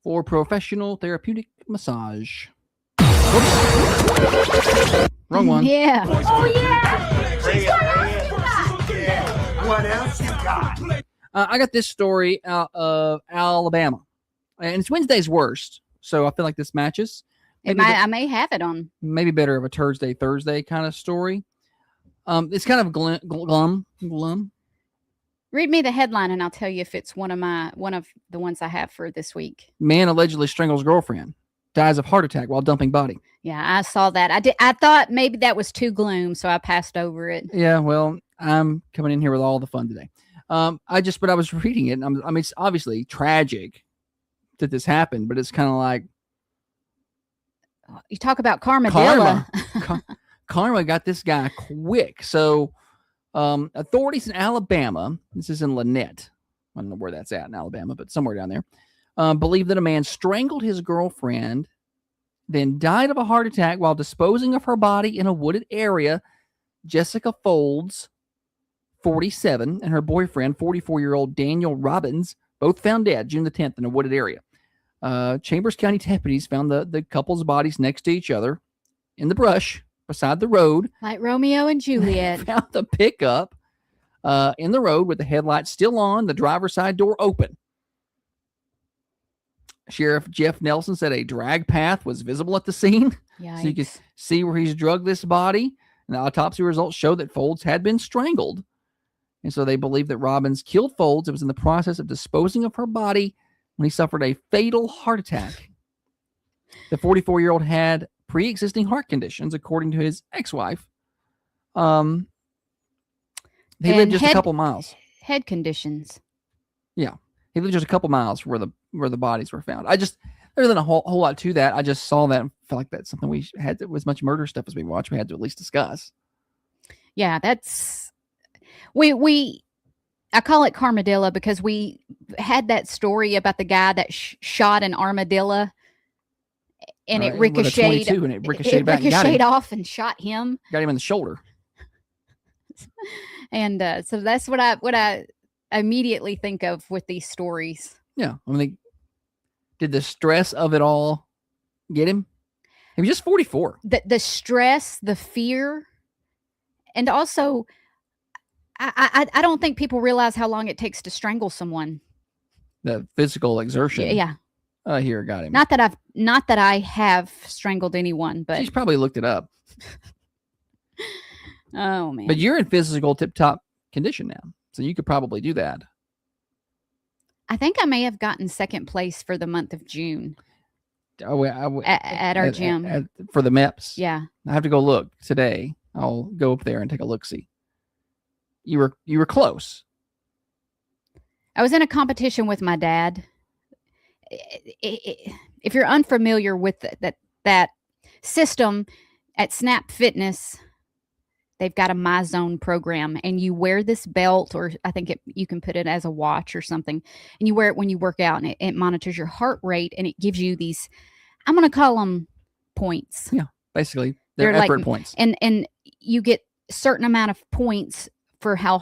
For Professional Therapeutic Massage. Wrong one. Yeah. What else you got? I got this story out of Alabama, and it's Wednesday's worst, so I feel like this matches. I may have it on. Maybe better of a Thursday kind of story. It's kind of glum. Read me the headline, and I'll tell you if it's one of the ones I have for this week. Man allegedly strangles girlfriend, dies of heart attack while dumping body. Yeah, I saw that. I thought maybe that was too gloom, so I passed over it. Yeah, well, I'm coming in here with all the fun today. But I was reading it, and I mean, it's obviously tragic that this happened, but it's kind of like you talk about Karma. Karma got this guy quick. So, authorities in Alabama, this is in Lynette, I don't know where that's at in Alabama, but somewhere down there, believe that a man strangled his girlfriend, then died of a heart attack while disposing of her body in a wooded area. Jessica Folds, 47, and her boyfriend, 44-year-old Daniel Robbins, both found dead June the 10th in a wooded area. Chambers County deputies found the couple's bodies next to each other in the brush beside the road. Like Romeo and Juliet. Found the pickup in the road with the headlights still on, the driver's side door open. Sheriff Jeff Nelson said a drag path was visible at the scene. Yikes. So you can see where he's drugged this body. And the autopsy results show that Folds had been strangled. And so they believe that Robbins killed Folds. It was in the process of disposing of her body when he suffered a fatal heart attack. The 44-year-old had pre-existing heart conditions, according to his ex-wife. He lived just a couple miles. Head conditions. Yeah. He lived just a couple miles where the bodies were found. There isn't a whole lot to that. I just saw that and felt like that's something we had to, as much murder stuff as we watch, we had to at least discuss. Yeah, that's I call it Karmadilla because we had that story about the guy that shot an armadillo and it With a ricocheted. 22, and it ricocheted back and got ricocheted him. off and shot him. Got him in the shoulder. And so that's what I immediately think of with these stories. Yeah. I mean, did the stress of it all get him? He was just 44. The stress, the fear, and also I don't think people realize how long it takes to strangle someone. The physical exertion. Yeah. Here got him. Not that I have strangled anyone, but She's probably looked it up. oh man. But you're in physical tip-top condition now, so you could probably do that. I think I may have gotten second place for the month of June At our gym. For the MEPS. Yeah. I have to go look today. I'll go up there and take a look-see. You were close. I was in a competition with my dad. If you're unfamiliar with that system at Snap Fitness, they've got a MyZone program, and you wear this belt, or I think you can put it as a watch or something, and you wear it when you work out, and it monitors your heart rate, and it gives you these, I'm going to call them points. Yeah, basically they're They're effort like- points. And you get a certain amount of points for how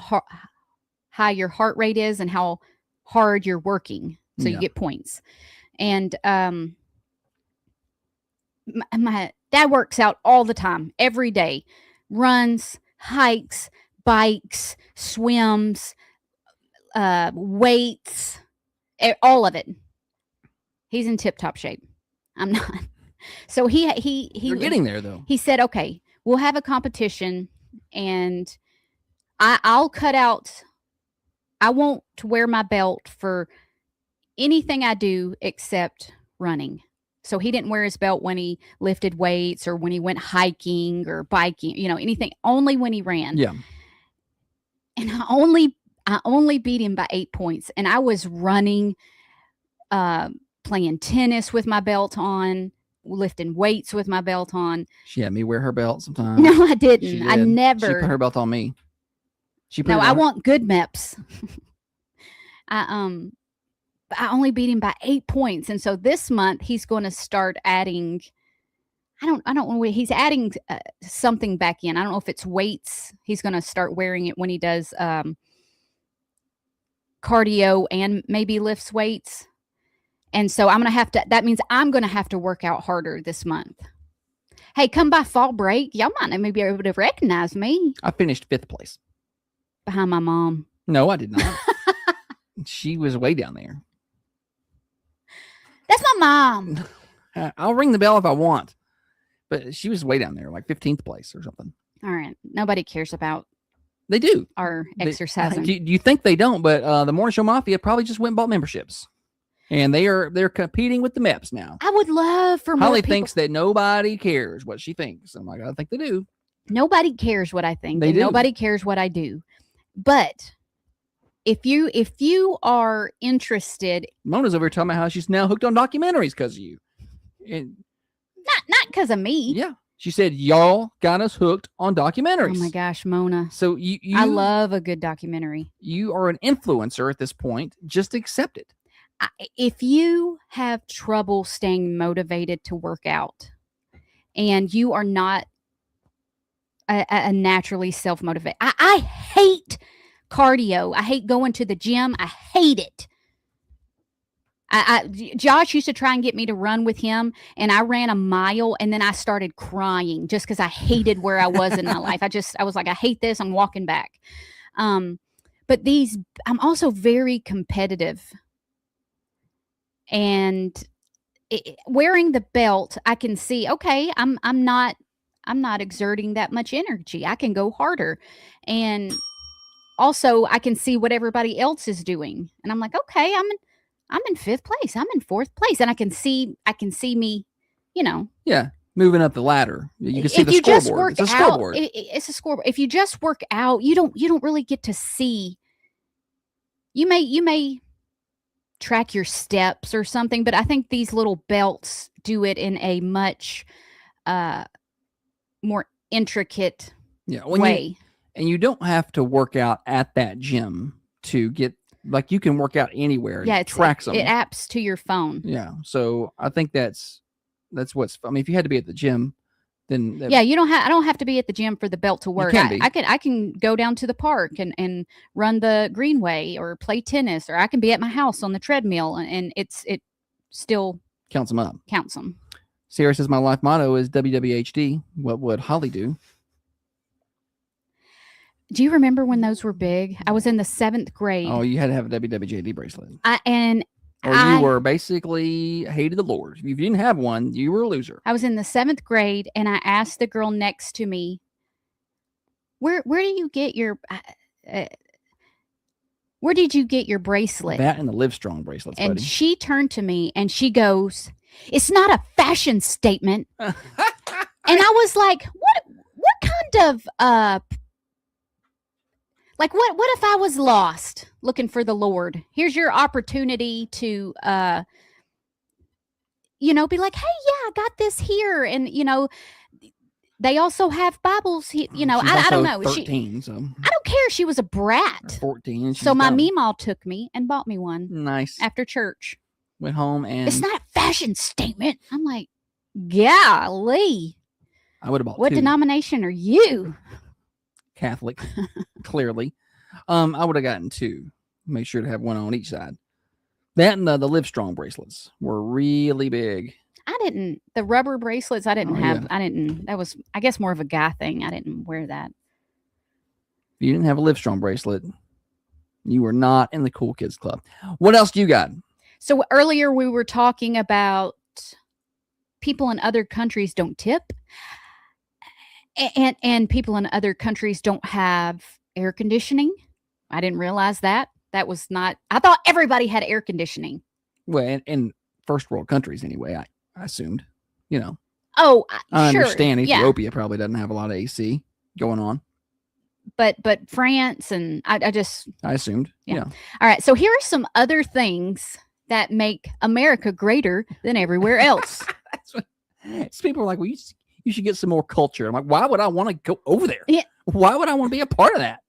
high your heart rate is and how hard you're working. So Yeah. you get points. And my dad works out all the time, every day, runs, hikes, bikes, swims, weights, all of it. He's in tip-top shape. I'm not. So You're getting there though. he said, okay, we'll have a competition, and I'll cut out, I won't wear my belt for anything I do except running. So he didn't wear his belt when he lifted weights or when he went hiking or biking, anything, only when he ran. Yeah. And I only beat him by 8 points. And I was running, playing tennis with my belt on, lifting weights with my belt on. She had me wear her belt sometimes. No, I She didn't. I did. She never. put her belt on me. She put No, it I on her- want good MEPS. I only beat him by 8 points, and so this month he's going to start adding. I don't know. He's adding something back in. I don't know if it's weights. He's going to start wearing it when he does cardio and maybe lifts weights. And so I'm going to have to. That means I'm going to have to work out harder this month. Hey, come by fall break. Y'all might not be able to recognize me I finished 5th place. behind my mom. No, I did not. She was way down there. That's my mom. I'll ring the bell if I want, but she was way down there, like 15th place or something. All right. Nobody cares about They do. our They- exercising. Do you think they don't? But the Morning Show Mafia probably just went and bought memberships, and they're competing with the MEPS now. I would love for more Holly people. thinks that nobody cares what she thinks. I'm like, I think they do. Nobody cares what I think. They and do. Nobody cares what I do. But if you are interested, Mona's over here talking about how she's now hooked on documentaries because of you. And not because of me. yeah, she said y'all got us hooked on documentaries. Oh my gosh, Mona. So you I love a good documentary. you are an influencer at this point. Just accept it. If you have trouble staying motivated to work out and you are not a naturally self-motivated, I hate cardio. I hate going to the gym. I hate it. Josh used to try and get me to run with him, and I ran a mile, and then I started crying just because I hated where I was in my life. I was like, I hate this. I'm walking back. But I'm also very competitive, and wearing the belt, I can see, okay, I'm not exerting that much energy. I can go harder, and also I can see what everybody else is doing, and I'm like, okay, I'm in 5th place. I'm in 4th place, and I can see me, Yeah, moving up the ladder. You can see if the you just scoreboard. work It's a out, scoreboard. it's a scoreboard. If you just work out, you don't really get to see. You may track your steps or something, but I think these little belts do it in a much more intricate Yeah, way. And you don't have to work out at that gym to get, like, you can work out anywhere. Yeah, it tracks them. It apps to your phone. Yeah, so I think that's that's what's. I mean, if you had to be at the gym, then Yeah, you don't have. I don't have to be at the gym for the belt to work. can be. I can go down to the park and run the greenway or play tennis, or I can be at my house on the treadmill, and it still counts them up. counts them. Sarah says my life motto is WWHD. What would Holly do? Do you remember when those were big? I was in the 7th grade. Oh, you had to have a WWJD bracelet. Or I you were basically hated the Lord. If you didn't have one, you were a loser. was in the 7th grade, and I asked the girl next to me, where do you get your where did you get your bracelet? That and the Livestrong bracelets, And buddy. she turned to me and she goes, "It's not a fashion statement." And I was like, what kind of like what if I was lost looking for the Lord? Here's your opportunity to be like, "Hey, yeah, I got this here." And they also have Bibles. She's I don't know. also 13, so I don't care. She was a or brat. 14. And she's So my dumb. Meemaw took me and bought me one Nice. after church. Went home and It's not a fashion statement. I'm like, golly, I would have bought what two. denomination are you? Catholic, clearly. I would have gotten two. Make sure to have one on each side. That and the Livestrong bracelets were really big. The rubber bracelets, I didn't Oh, have. yeah. I didn't. That was, I guess, more of a guy thing. I didn't wear that. If you didn't have a Livestrong bracelet, you were not in the cool kids club. What else do you got? So earlier we were talking about people in other countries don't tip, and people in other countries don't have air conditioning. I didn't realize that. That was not. I thought everybody had air conditioning. Well, in first world countries, anyway, I assumed. Oh, I sure, understand yeah. Ethiopia probably doesn't have a lot of AC going on. But France and I just. I assumed. Yeah. Yeah. All right. So here are some other things that make America greater than everywhere else. That's what it's people are like, well, you should get some more culture. I'm like, why would I want to go over there? Yeah. Why would I want to be a part of that?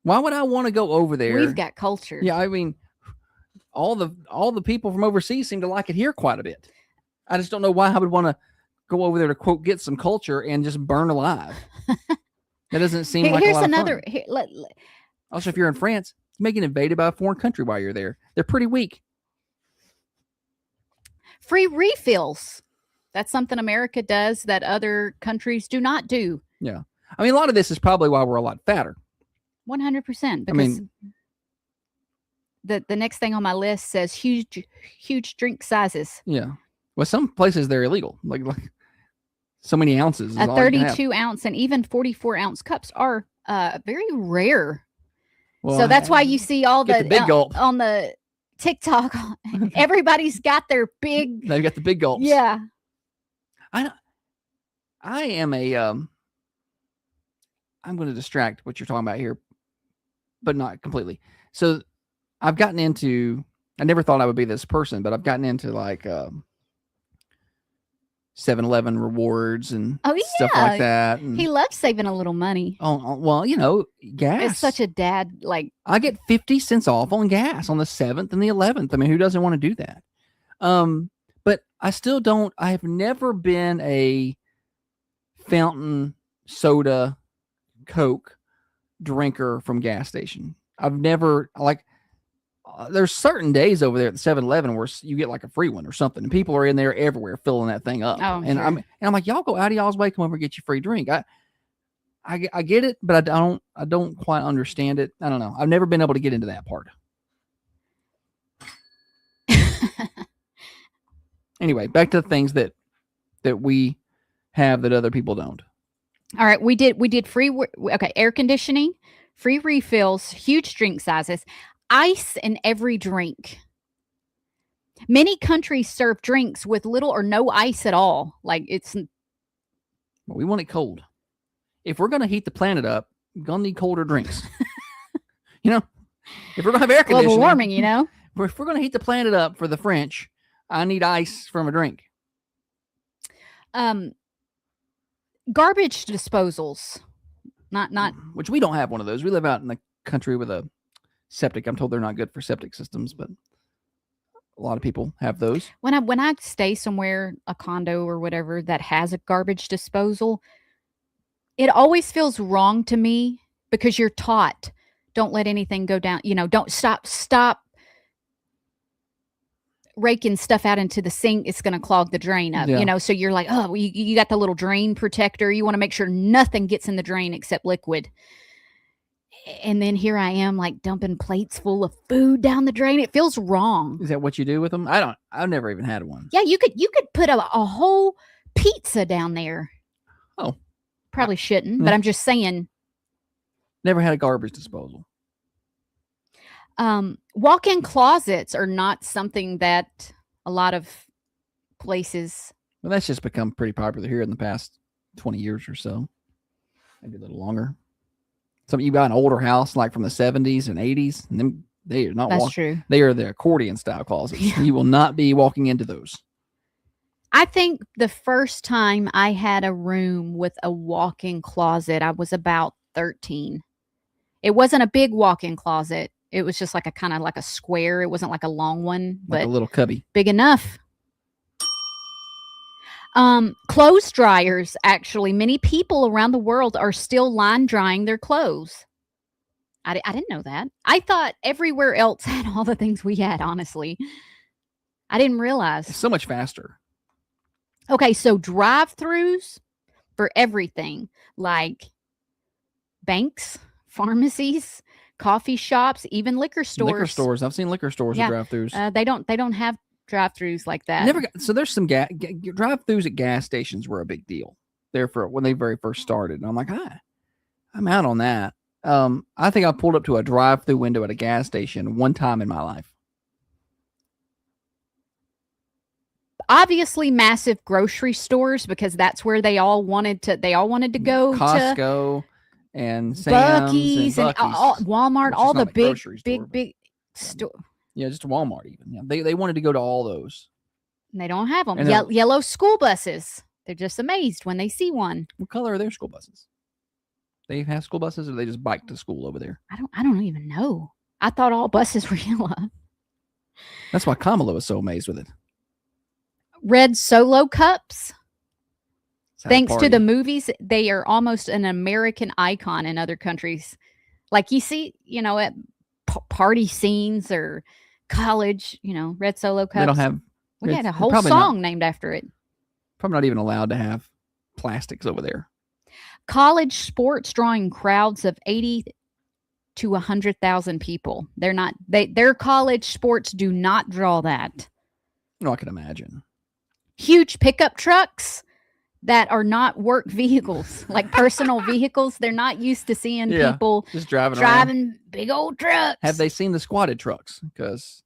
Why would I want to go over there? We've got culture. Yeah, I mean, all the people from overseas seem to like it here quite a bit. I just don't know why I would want to go over there to quote get some culture and just burn alive. That doesn't seem like a Here's lot another. of fun. Here, Also, if you're in France, you may get invaded by a foreign country while you're there. They're pretty weak. free refills. That's something America does that other countries do not do. Yeah, I mean, a lot of this is probably why we're a lot fatter. 100%. Because mean- the next thing on my list says huge drink sizes. Yeah. Well, some places they're illegal. Like so many ounces. Is A all you can have. 32 ounce and even 44 ounce cups are very rare. Well, So that's why you see all get the the big gulp. on the TikTok. Everybody's got their big. they've got the big gulps. Yeah. I am a I'm going to distract what you're talking about here, but not completely. So I've gotten into, I never thought I would be this person, but I've gotten into like 7-Eleven rewards and Oh, stuff yeah. like that. And, He loves saving a little money. well, gas. It's such a dad, like, I get 50 cents off on gas on the 7th and the 11th. I mean, who doesn't want to do that? But I still don't, I have never been a fountain soda, Coke drinker from gas station. I've never, there's certain days over there at the 7-Eleven where you get like a free one or something, and people are in there everywhere filling that thing up. Oh, and sure. I'm like, y'all go out of y'all's way, come over and get your free drink. I get it, but I don't quite understand it. I don't know. I've never been able to get into that part. Anyway, back to the things that we have that other people don't. all right, we did free, okay, air conditioning, free refills, huge drink sizes, ice in every drink. Many countries serve drinks with little or no ice at all. Like it's, But we want it cold. If we're going to heat the planet up, we're going to need colder drinks. If we're going to have air conditioning. global warming, If we're going to heat the planet up for the French, I need ice from a drink. Garbage disposals. Not Which we don't have one of those. We live out in the country with a septic. I'm told they're not good for septic systems, but A lot of people have those. When I stay somewhere, a condo or whatever that has a garbage disposal, it always feels wrong to me because you're taught, don't let anything go down, don't stop raking stuff out into the sink. It's going to clog the drain up, Yeah. so you're like, oh, you got the little drain protector. You want to make sure nothing gets in the drain except liquid. And then here I am, like dumping plates full of food down the drain. It feels wrong. Is that what you do with them? I've never even had one. Yeah, you could put a whole pizza down there. Oh. Probably shouldn't, but I'm just saying. Never had a garbage disposal. Walk-in closets are not something that a lot of places. Well, that's just become pretty popular here in the past 20 years or so. Maybe a little longer. You buy an older house like from the 70s and 80s, and then they are not. That's true. They are the accordion style closets. Yeah. You will not be walking into those. I think the first time I had a room with a walk-in closet, I was about 13. It wasn't a big walk-in closet. It was just like a kind of like a square. It wasn't like a long one, Like but a little cubby. big enough. Clothes dryers, actually, many people around the world are still line drying their clothes. I didn't know that. I thought everywhere else had all the things we had, honestly. I didn't realize. It's so much faster. Okay, so drive-throughs for everything, like banks, pharmacies, coffee shops, even liquor stores. Liquor stores. I've seen liquor stores Yeah. with drive-throughs. They don't have drive-throughs like that. So there's some drive-throughs at gas stations were a big deal there for when they very first started. And I'm like, I'm out on that. I think I pulled up to a drive-through window at a gas station one time in my life. Obviously massive grocery stores, because that's where they all wanted to go. Costco and to Sam's Buc-ee's and Buc-ee's, Walmart, which is all not the a big grocery store, big store. Yeah, just Walmart even. Yeah, they wanted to go to all those. They don't have them. And they're- Yellow school buses. They're just amazed when they see one. What color are their school buses? They have school buses, or they just bike to school over there? I don't even know. I thought all buses were yellow. That's why Kamala was so amazed with it. Red Solo cups. It's how Thanks to party. the movies, they are almost an American icon in other countries. Like you see, at party scenes or college, Red Solo cups. They don't have. We had a they're whole probably song named after it. Probably not even allowed to have plastics over there. College sports drawing crowds of 80 to 100,000 people. Their college sports do not draw that. No, I can imagine. Huge pickup trucks that are not work vehicles, like personal vehicles. They're not used to seeing Yeah, people Just driving around. driving big old trucks. Have they seen the squatted trucks? Because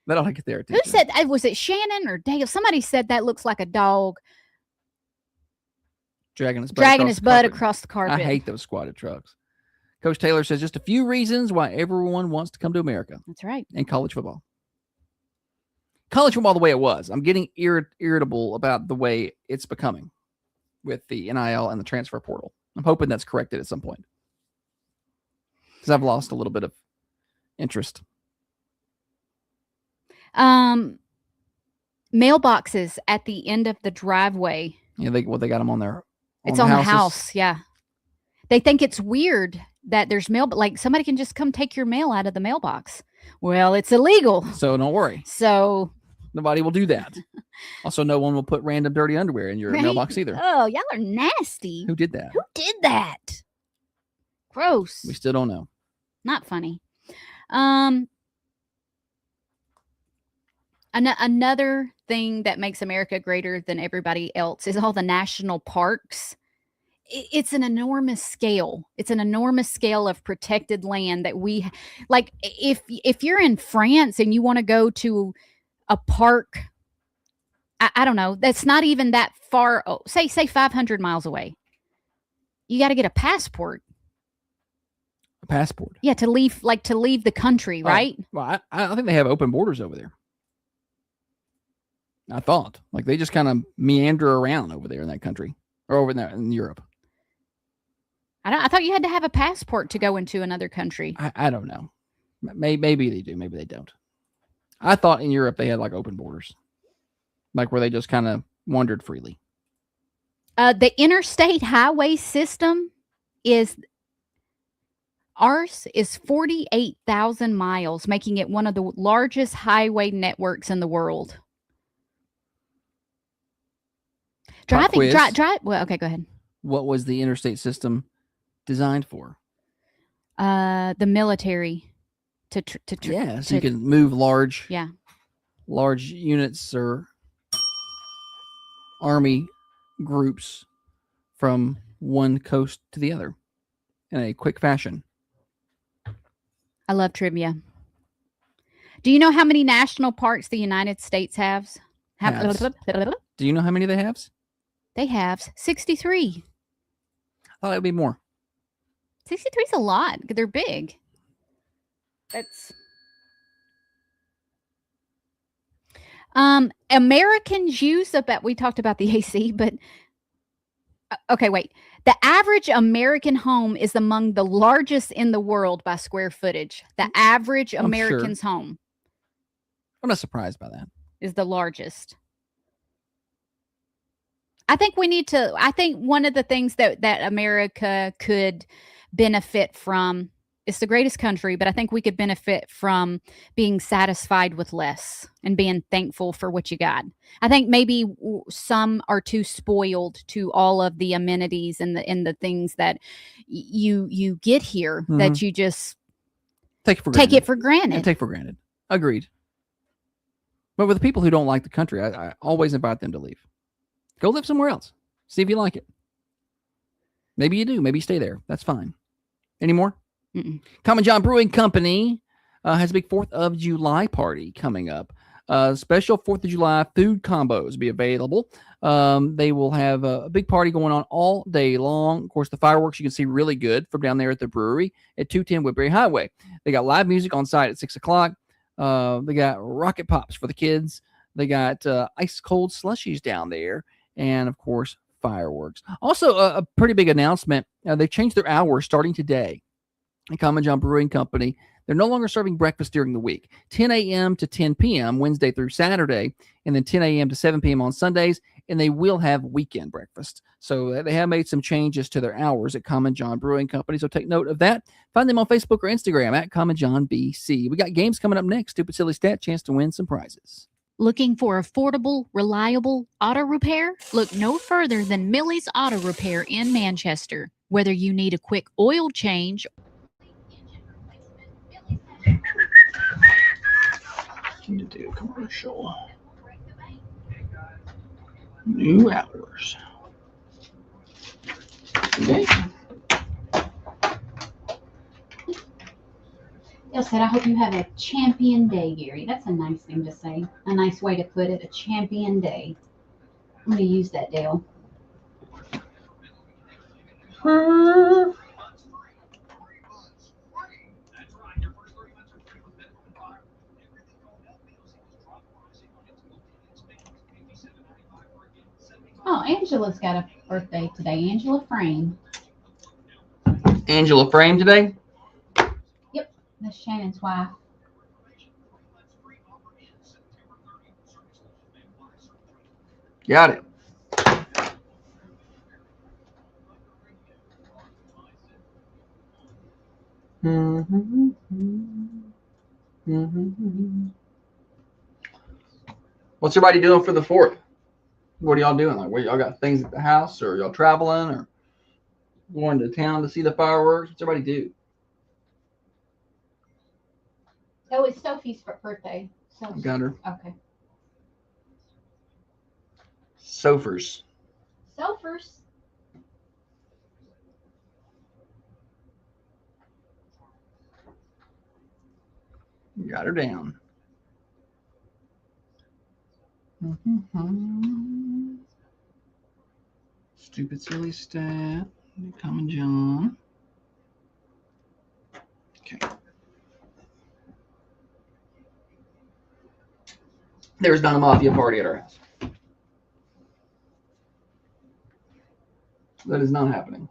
that'll get their Who attention. said? Was it Shannon or Dale? Somebody said that looks like a dog dragging his butt carpet. across the carpet. I hate those squatted trucks. Coach Taylor says just a few reasons why everyone wants to come to America That's right. and college football. College football the way it was. I'm getting irritable about the way it's becoming with the NIL and the transfer portal. I'm hoping that's corrected at some point, because I've lost a little bit of interest. Mailboxes at the end of the driveway. Yeah, they got them on their. It's on the houses. house. Yeah. They think it's weird that there's mail, but like somebody can just come take your mail out of the mailbox. Well, it's illegal. So don't worry, So nobody will do that. Also, no one will put random dirty underwear in your Right? mailbox either. Oh, y'all are nasty. Who did that? Who did that? Gross. We still don't know. Not funny. Another thing that makes America greater than everybody else is all the national parks. It's an enormous scale. It's an enormous scale of protected land that we like. If you're in France and you want to go to a park, I don't know, that's not even that far. Say 500 miles away. You got to get a passport. A passport. Yeah, to leave the country, right? Well, I think they have open borders over there. I thought like they just kind of meander around over there in that country or over there in Europe. I thought you had to have a passport to go into another country. I don't know. Maybe they do. Maybe they don't. I thought in Europe they had like open borders, like where they just kind of wandered freely. The interstate highway system is ours is 48,000 miles, making it one of the largest highway networks in the world. Pop quiz. Drive. Well, okay, go ahead. What was the interstate system designed for? The military. Yeah, so you can move large units or army groups from one coast to the other in a quick fashion. I love trivia. Do you know how many national parks the United States has? Do you know how many they have? They have 63. I thought it would be more. 63 is a lot. They're big. That's Americans use about, we talked about the AC, but okay, wait. The average American home is among the largest in the world by square footage. The average American's home. I'm not surprised by that. Is the largest. I think one of the things that America could benefit from, it's the greatest country, but I think we could benefit from being satisfied with less and being thankful for what you got. I think maybe some are too spoiled to all of the amenities and the things that you get here that you just take it for granted. And take for granted. Agreed. But with the people who don't like the country, I always invite them to leave. Go live somewhere else. See if you like it. Maybe you do. Maybe you stay there. That's fine. Any more? Common John Brewing Company has a big 4th of July party coming up. Special 4th of July food combos be available. They will have a big party going on all day long. Of course, the fireworks you can see really good from down there at the brewery at 210 Woodbury Highway. They got live music on site at 6 o'clock. They got rocket pops for the kids. They got ice cold slushies down there. And, of course, fireworks. Also, a pretty big announcement. They've changed their hours starting today. Common John Brewing Company. They're no longer serving breakfast during the week. 10 a.m. to 10 p.m. Wednesday through Saturday, and then 10 a.m. to 7 p.m. on Sundays, and they will have weekend breakfast. So they have made some changes to their hours at Common John Brewing Company, so take note of that. Find them on Facebook or Instagram at Common John BC. We got games coming up next. Stupid Silly Stat, chance to win some prizes. Looking for affordable, reliable auto repair? Look no further than Millie's Auto Repair in Manchester. Whether you need a quick oil change, to do commercial. New hours. Okay. Dale said, I hope you have a champion day, Gary. That's a nice thing to say. A nice way to put it, a champion day. I'm going to use that, Dale. Oh, Angela's got a birthday today. Angela Frame. Angela Frame today? Yep, that's Shannon's wife. Got it. What's everybody doing for the 4th? What are y'all doing? Like, what, y'all got things at the house, or y'all traveling, or going to town to see the fireworks? What's everybody do? Oh, it's Sophie's birthday. So Got her. Okay. Sophers. Sophers. Got her down. Stupid Silly Stat. Common John. Okay. There's not a mafia party at our house. That is not happening.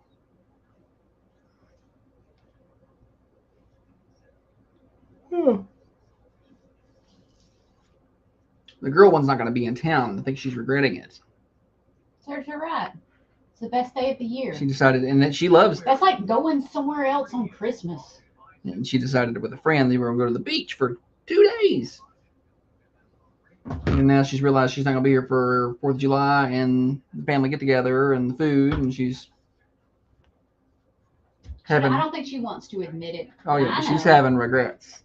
The girl one's not going to be in town. I think she's regretting it. Serves her right. It's the best day of the year. She decided, and that she loves, That's like going somewhere else on Christmas. and she decided with a friend they were going to go to the beach for 2 days. And now she's realized she's not going to be here for 4th of July and the family get together and the food, and she's having. I don't think she wants to admit it. Oh yeah, I she's know. having regrets.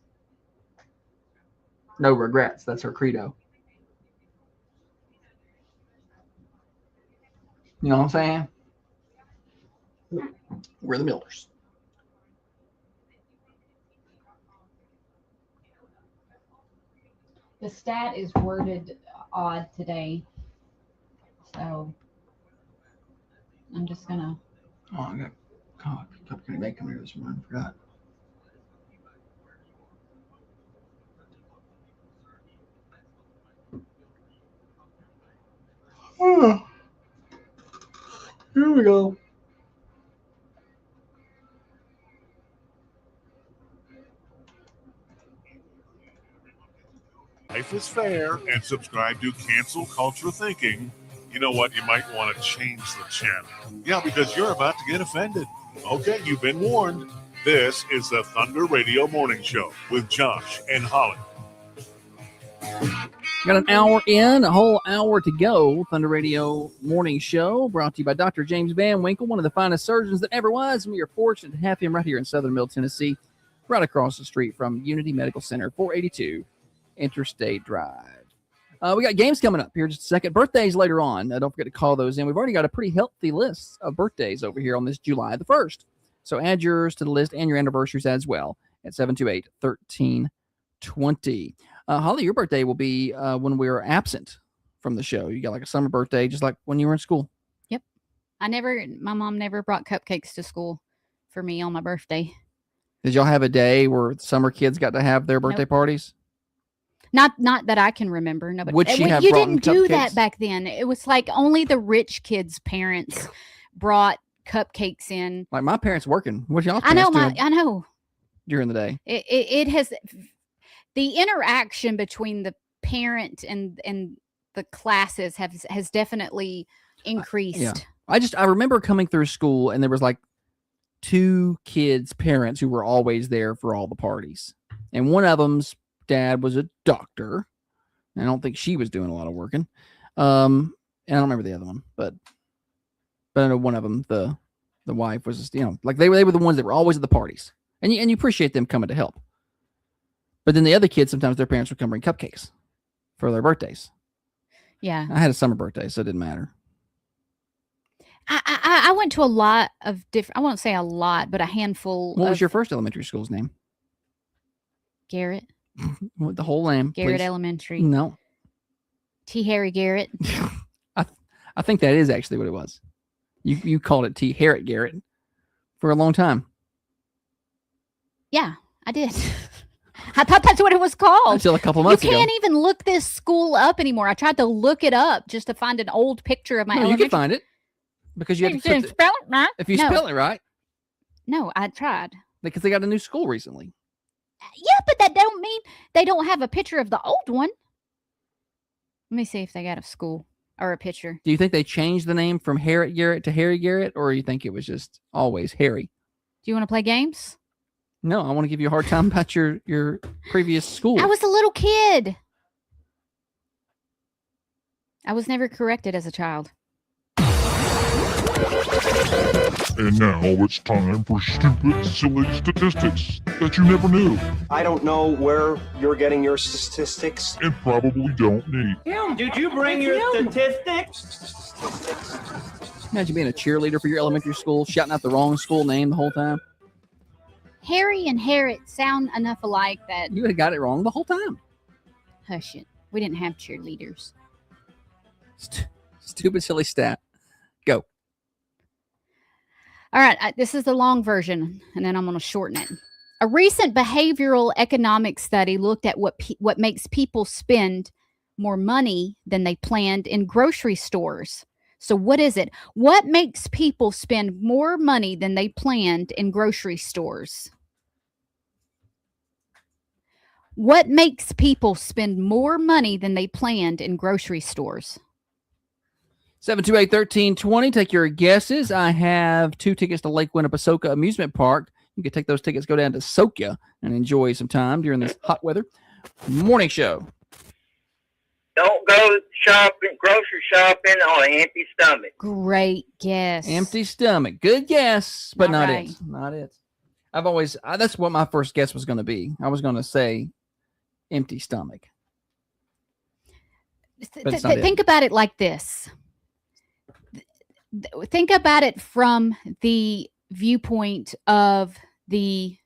No regrets. That's her credo. You know what I'm saying? We're the Millers. The stat is worded odd today. So I'm just gonna. Oh, I got caught. Cupcake bacon here this morning. Forgot. Oh, here we go. Life is fair, and subscribe to Cancel Culture Thinking. You know what? You might want to change the channel. Yeah, because you're about to get offended. Okay, you've been warned. This is the Thunder Radio Morning Show with Josh and Holly. Got an hour in, a whole hour to go. Thunder Radio Morning Show brought to you by Dr. James Van Winkle, one of the finest surgeons that ever was. And we are fortunate to have him right here in Southern Middle Tennessee, right across the street from Unity Medical Center, 482 Interstate Drive. We got games coming up here in just a second. Birthdays later on. Don't forget to call those in. We've already got a pretty healthy list of birthdays over here on this July the 1st. So add yours to the list and your anniversaries as well at 728-1320. Holly, your birthday will be when we're absent from the show. You got like a summer birthday, just like when you were in school. Yep. My mom never brought cupcakes to school for me on my birthday. Did y'all have a day where summer kids got to have their birthday parties? Not that I can remember. No, but Would she have you brought didn't them do cupcakes? that back then. It was like only the rich kids' parents brought cupcakes in. Like my parents working. What y'all I know parents doing I know. during the day? It has the interaction between the parent and the classes has definitely increased. Yeah. I remember coming through school and there was like 2 kids' parents who were always there for all the parties. And one of them's dad was a doctor. I don't think she was doing a lot of working. And I don't remember the other one, but I know one of them, the wife was just, like they were the ones that were always at the parties. And you appreciate them coming to help. But then the other kids, sometimes their parents would come bring cupcakes for their birthdays. Yeah. I had a summer birthday, so it didn't matter. I went to a lot of different, I won't say a lot, but a handful. What was your first elementary school's name? Garrett? What the whole name? Garrett please? Elementary. No. T. Harry Garrett. I think that is actually what it was. You called it T. Harriet Garrett for a long time. Yeah, I did. I thought that's what it was called. Until a couple months You ago. can't even look this school up anymore. I tried to look it up just to find an old picture of my No, you elementary. can find it because you have to didn't spell it right. if you No. spell it right, No, I tried. because they got a new school recently. Yeah, but that don't mean they don't have a picture of the old one. Let me see if they got a school or a picture. Do you think they changed the name from Harriet Garrett to Harry Garrett, or you think it was just always Harry? Do you want to play games? No, I want to give you a hard time about your previous school. I was a little kid. I was never corrected as a child. And now it's time for stupid, silly statistics that you never knew I don't know where you're getting your statistics. and probably don't need. Tim, did you bring your statistics? Imagine being a cheerleader for your elementary school, shouting out the wrong school name the whole time. Harry and Harriet sound enough alike that You would have got it wrong the whole time. hush it. We didn't have cheerleaders. Stupid, silly stat. Go. All right, this is the long version, and then I'm going to shorten it. A recent behavioral economics study looked at what makes people spend more money than they planned in grocery stores. So what is it? What makes people spend more money than they planned in grocery stores? What makes people spend more money than they planned in grocery stores? 728-1320. Take your guesses. I have 2 tickets to Lake Winnepesaukah Amusement Park. You can take those tickets, go down to Soka, and enjoy some time during this hot weather. Morning show. Don't go grocery shopping on an empty stomach. Great guess. Empty stomach. Good guess, but not right. it. Not it. I've always, that's what my first guess was going to be. I was going to say empty stomach. But it's not Think about it like this. Think about it from the viewpoint of the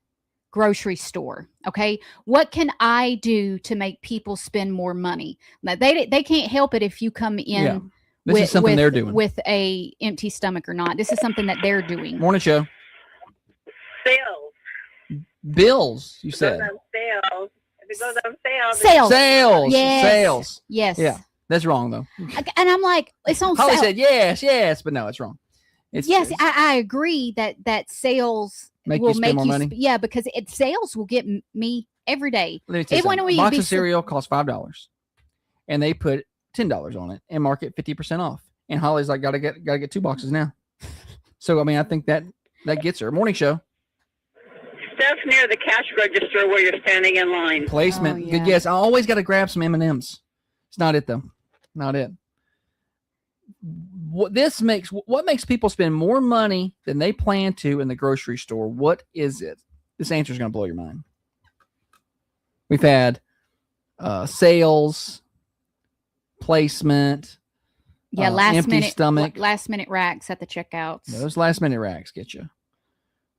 grocery store. Okay, what can I do to make people spend more money? Now, they can't help it if you come in. Yeah. This is something they're doing with a empty stomach or not. This is something that they're doing. Morning show. Sales. Bills, you said. Sales. If it goes on sale. Sales. Yes. Sales. Yes. Yeah. That's wrong though. And I'm like, it's on Holly sale. said yes, but no, it's wrong. Yes, I agree that sales Make will you spend make more you money? yeah, because sales will get me every day. Let me tell you Even something. when A box be of cereal costs $5, and they put $10 on it and mark it 50% off. And Holly's like, gotta get 2 boxes now. So I mean, I think that gets her. Morning show. Stuff near the cash register where you're standing in line. Placement. Oh, yeah. Good guess. I always got to grab some M&Ms. It's not it though. Not it. What makes people spend more money than they plan to in the grocery store? What is it? This answer is going to blow your mind. We've had sales, placement, Yeah, empty stomach. last minute racks at the checkouts. Yeah, those last minute racks get you.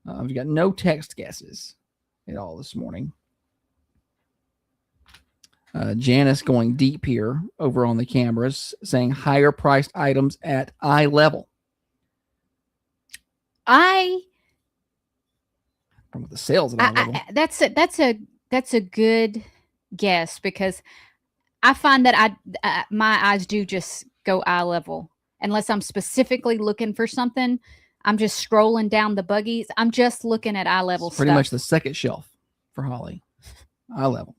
We've got no text guesses at all this morning. Janice going deep here over on the cameras, saying higher priced items at eye level. I From the sales at eye level. that's a good guess because I find that my eyes do just go eye level unless I'm specifically looking for something. I'm just scrolling down the buggies. I'm just looking at eye level Pretty stuff. much the second shelf for Holly. Eye level.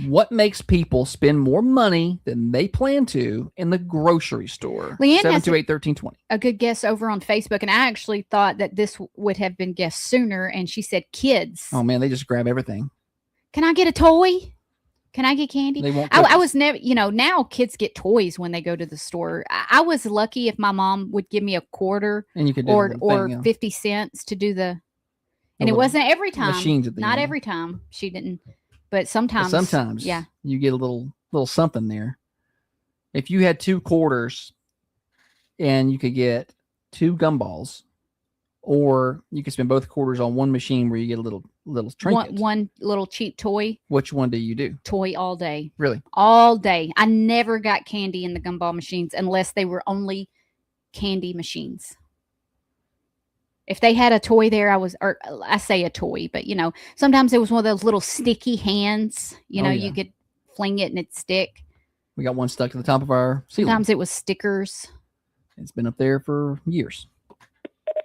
What makes people spend more money than they plan to in the grocery store? Leanne has 728-1320. a good guess over on Facebook, and I actually thought that this would have been guessed sooner, and she said kids. Oh man, they just grab everything. Can I get a toy? Can I get candy? They won't. I was never, now kids get toys when they go to the store. I was lucky if my mom would give me a quarter and you could do or 50 cents to do and it wasn't every time. Machines at the Not end. every time she didn't, but sometimes. Yeah. You get a little something there. If you had 2 quarters and you could get 2 gumballs, or you could spend both quarters on one machine where you get a little trinket. One little cheap toy. Which one do you do? Toy all day. Really? All day. I never got candy in the gumball machines unless they were only candy machines. If they had a toy there, I say a toy, but sometimes it was one of those little sticky hands, you could fling it and it'd stick. We got one stuck to the top of our ceiling. Sometimes it was stickers. It's been up there for years.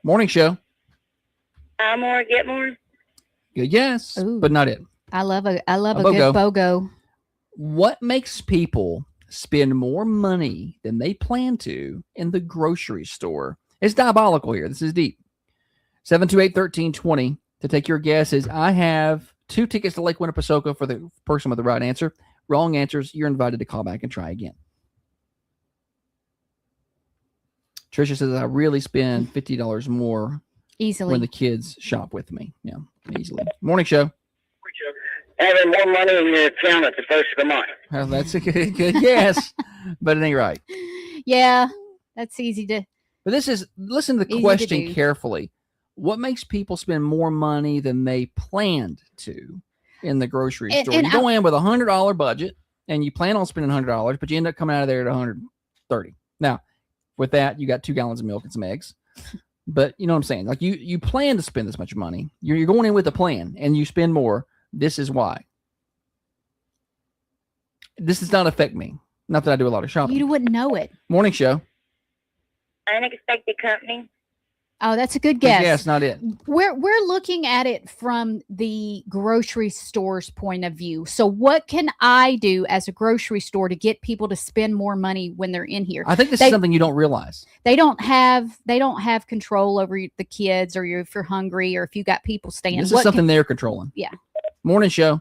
Morning show. Buy more, get more. Good guess, Ooh. but not it. I love a good BOGO. BOGO. What makes people spend more money than they plan to in the grocery store? It's diabolical here. This is deep. 728-1320 to take your guesses. I have 2 tickets to Lake Winnepesaukah for the person with the right answer. Wrong answers, you're invited to call back and try again. Tricia says I really spend $50 more Easily. when the kids shop with me. Yeah, easily. Morning show. Having more money in your account at the first of the month. Well, that's a good guess, but it ain't right. Yeah, that's easy to. But listen to the Easy to question do. carefully. What makes people spend more money than they planned to in the grocery And- store? and You go in with a $100 budget and you plan on spending $100, but you end up coming out of there at $130. Now, with that, you got 2 gallons of milk and some eggs. But you know what I'm saying? Like you plan to spend this much money. You're going in with a plan and you spend more. This is why. This does not affect me. Not that I do a lot of shopping. You wouldn't know it. Morning show. Unexpected company. Oh, that's a good Good guess. guess, not it. We're looking at it from the grocery store's point of view. So what can I do as a grocery store to get people to spend more money when they're in here? I think this is something you don't realize. They don't have control over the kids, or if you're hungry, or if you got people staying. This is something they're controlling. Yeah. Morning show.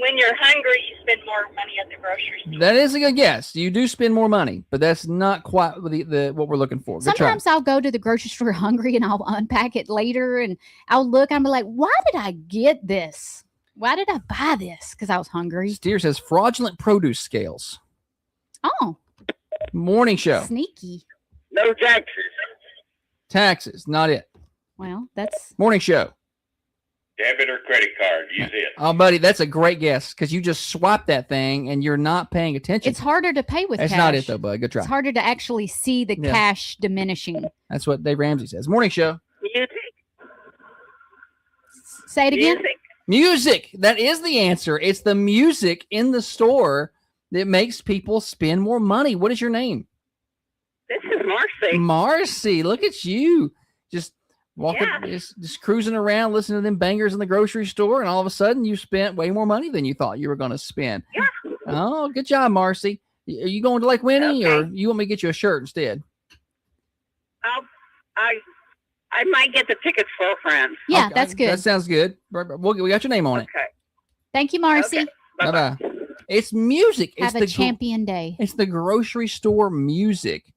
When you're hungry, you spend more money at the grocery store. That is a good guess. You do spend more money, but that's not quite the what we're looking for. Good try. Sometimes I'll go to the grocery store hungry and I'll unpack it later and I'll look. I'm like, why did I get this? Why did I buy this? Because I was hungry. Steer says fraudulent produce scales. Oh, Morning show. sneaky. No taxes. Taxes, not it. Well, that's Morning show. Debit or credit card, use it. Oh, buddy, that's a great guess because you just swap that thing and you're not paying attention. it's harder to pay with That's cash. not it though, bud. Good try. It's harder to actually see the Yeah. cash diminishing. That's what Dave Ramsey says. Morning show. Music. Say it again. Music. Music. That is the answer. It's the music in the store that makes people spend more money. What is your name? This is Marcy. Marcy. Look at you. Just walking, Yeah. just cruising around, listening to them bangers in the grocery store, and all of a sudden you spent way more money than you thought you were going to spend. Yeah. Oh, good job, Marcy. Are you going to Lake Winnie, or you want me to get you a shirt instead? I might get the tickets for a friend. Yeah, Okay, that's good. That sounds good. We got your name on it. Okay. Thank you, Marcy. Okay. Bye-bye. It's music. Have It's a champion day. It's the grocery store music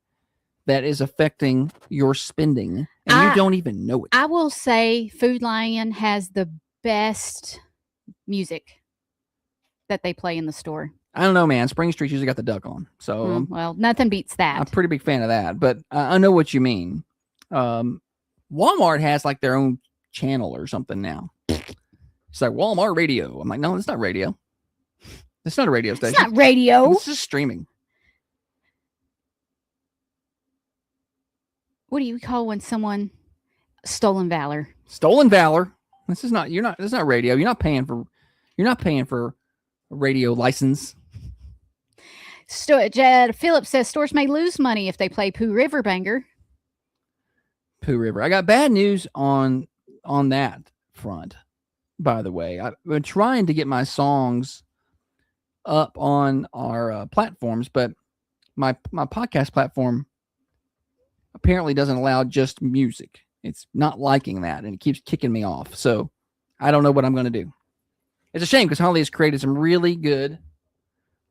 that is affecting your spending, and you don't even know it. I will say Food Lion has the best music that they play in the store. I don't know, man. Spring Street's usually got the duck on, so Well, nothing beats I'm a that. pretty big fan of that. But I know what you mean. Walmart has like their own channel or something now. It's like Walmart Radio. I'm like, no, it's not radio. It's not a radio station. It's not radio. This is streaming. What do you call when someone stolen valor? Stolen valor. This is not. This is not radio. You're not paying for a radio license. Philip says stores may lose money if they play Pooh River Banger. Pooh River. I got bad news on that front. By the way, I've been trying to get my songs up on our platforms, but my podcast platform apparently doesn't allow just music. It's not liking that, and it keeps kicking me off. So I don't know what I'm going to do. It's a shame because Holly has created some really good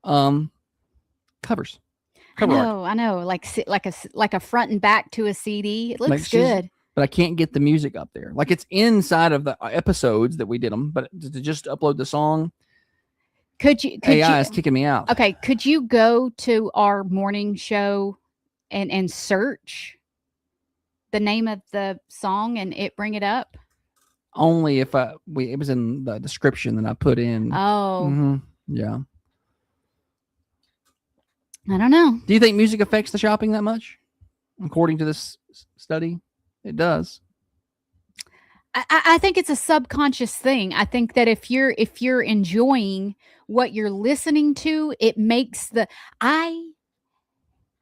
covers. Cover art. I know, like a front and back to a CD. It looks Like she's- good. But I can't get the music up there. Like it's inside of the episodes that we did them, but to just upload the song, Could you? AI is kicking me out. Okay, could you go to our morning show and search the name of the song and it bring it up? Only if it was in the description that I put in. Oh, Mhm. Yeah. I don't know. Do you think music affects the shopping that much? According to this study, it does. I think it's a subconscious thing. I think that if you're enjoying what you're listening to, it makes I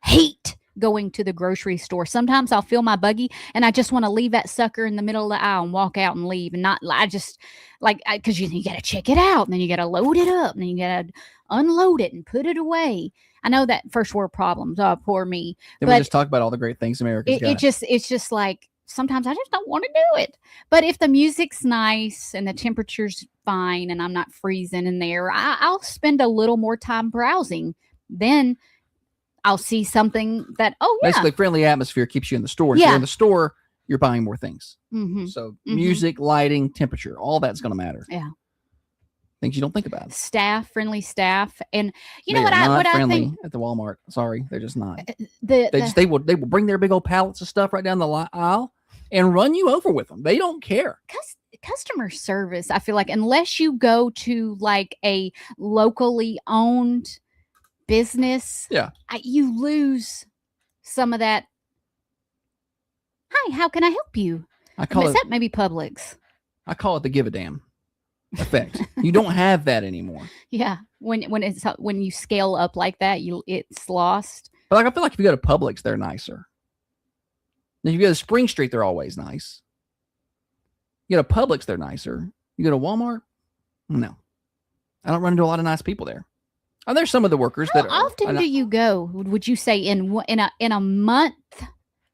hate going to the grocery store. Sometimes I'll fill my buggy and I just want to leave that sucker in the middle of the aisle and walk out and leave, and not. I just because you got to check it out and then you got to load it up and then you got to unload it and put it away. I know that first world problems. Oh, poor me. Then we just talk about all the great things America's got. It's just like sometimes I just don't want to do it. But if the music's nice and the temperature's fine and I'm not freezing in there, I'll spend a little more time browsing. Then I'll see something that, Basically, friendly atmosphere keeps you in the store. And if you're in the store, you're buying more things. Mm-hmm. So music, lighting, temperature, all that's going to matter. Yeah. Things you don't think about. Friendly staff. And you know They what are not I friendly think at the Walmart. Sorry, they're just not. they will bring their big old pallets of stuff right down the aisle and run you over with them. They don't care. Customer service, I feel like, unless you go to like a locally owned business, you lose some of that. Hi, how can I help you? Except maybe Publix. I call it the give a damn effect. You don't have that anymore. Yeah, when you scale up like that, it's lost. But I feel like if you go to Publix, they're nicer. If you go to Spring Street, they're always nice. You go to Publix, they're nicer. You go to Walmart, no. I don't run into a lot of nice people there. Oh, there's some of the workers that. How often do you go? Would you say in a month?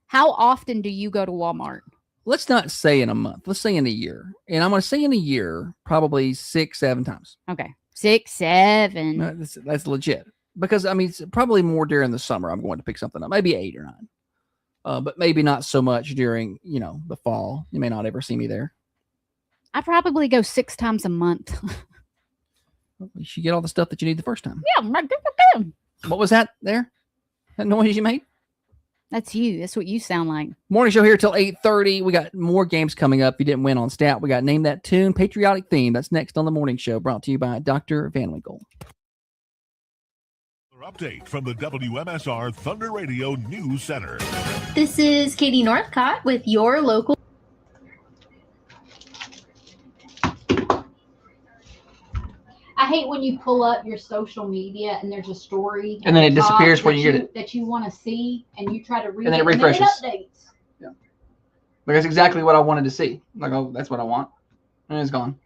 How often do you go to Walmart? Let's not say in a month. Let's say in a year. And I'm going to say in a year, probably 6-7 times. Okay. 6, 7. No, that's legit. Because, I mean, it's probably more during the summer I'm going to pick something up. Maybe 8 or 9. But maybe not so much during, the fall. You may not ever see me there. I probably go 6 times a month. You should get all the stuff that you need the first time. Yeah. What was that there? That noise you made? That's you. That's what you sound like. Morning show here till 8:30. We got more games coming up. If you didn't win on Stat, we got Name That Tune, Patriotic Theme. That's next on the morning show, brought to you by Dr. Van Winkle. Update from the WMSR Thunder Radio News Center. This is Katie Northcott with your local. I hate when you pull up your social media and there's a story and then at it the top disappears when you get it that you want to see, and you try to read and then it and refreshes. then it updates. Yeah, like that's exactly what I wanted to see. Like, oh, that's what I want, and it's gone.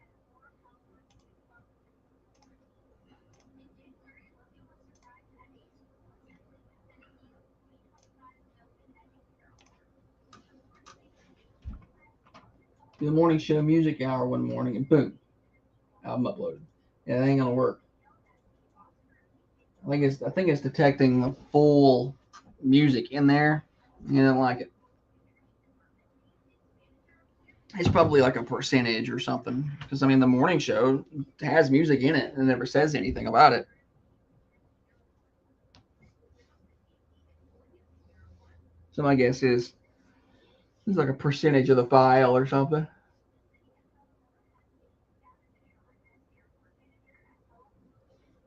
The morning show music hour one morning, and boom, album uploaded. Yeah, that ain't gonna work. I think it's detecting the full music in there. You don't like it. It's probably like a percentage or something. Because I mean, the morning show has music in it and it never says anything about it. So my guess is it's like a percentage of the file or something.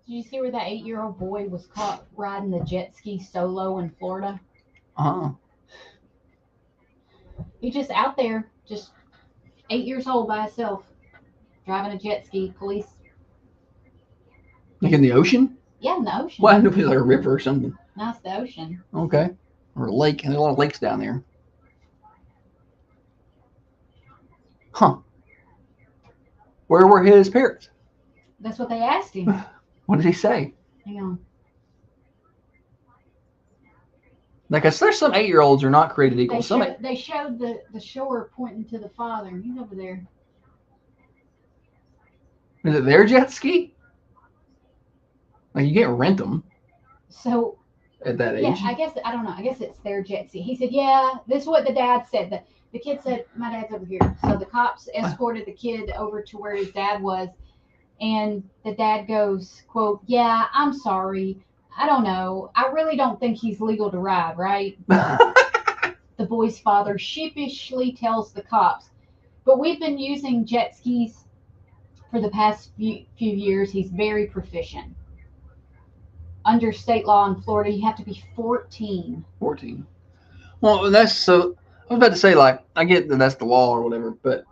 Did you see where that 8-year-old boy was caught riding the jet ski solo in Florida? He just out there, just 8 years old by himself, driving a jet ski. Police. Like in the ocean? Yeah, in the ocean. Well, I knew it was like a river or something. No, it's the ocean. Okay. Or a lake. And there's a lot of lakes down there. Huh. Where were his parents? That's what they asked him. What did he say? Hang on. Like, there's some 8-year-olds are not created equal. They showed the shore pointing to the father. He's over there. Is it their jet ski? Like, you can't rent them. So at that age. Yeah, I guess I don't know. I guess it's their jet ski. He said, "Yeah, this is what the dad said." The kid said, "My dad's over here." So the cops escorted the kid over to where his dad was, and the dad goes, "Quote, yeah, I'm sorry. I don't know. I really don't think he's legal to ride, right?" The boy's father sheepishly tells the cops, "But we've been using jet skis for the past few years. He's very proficient. Under state law in Florida, you have to be 14. 14. Well, that's so. I was about to say, like, I get that that's the law or whatever, but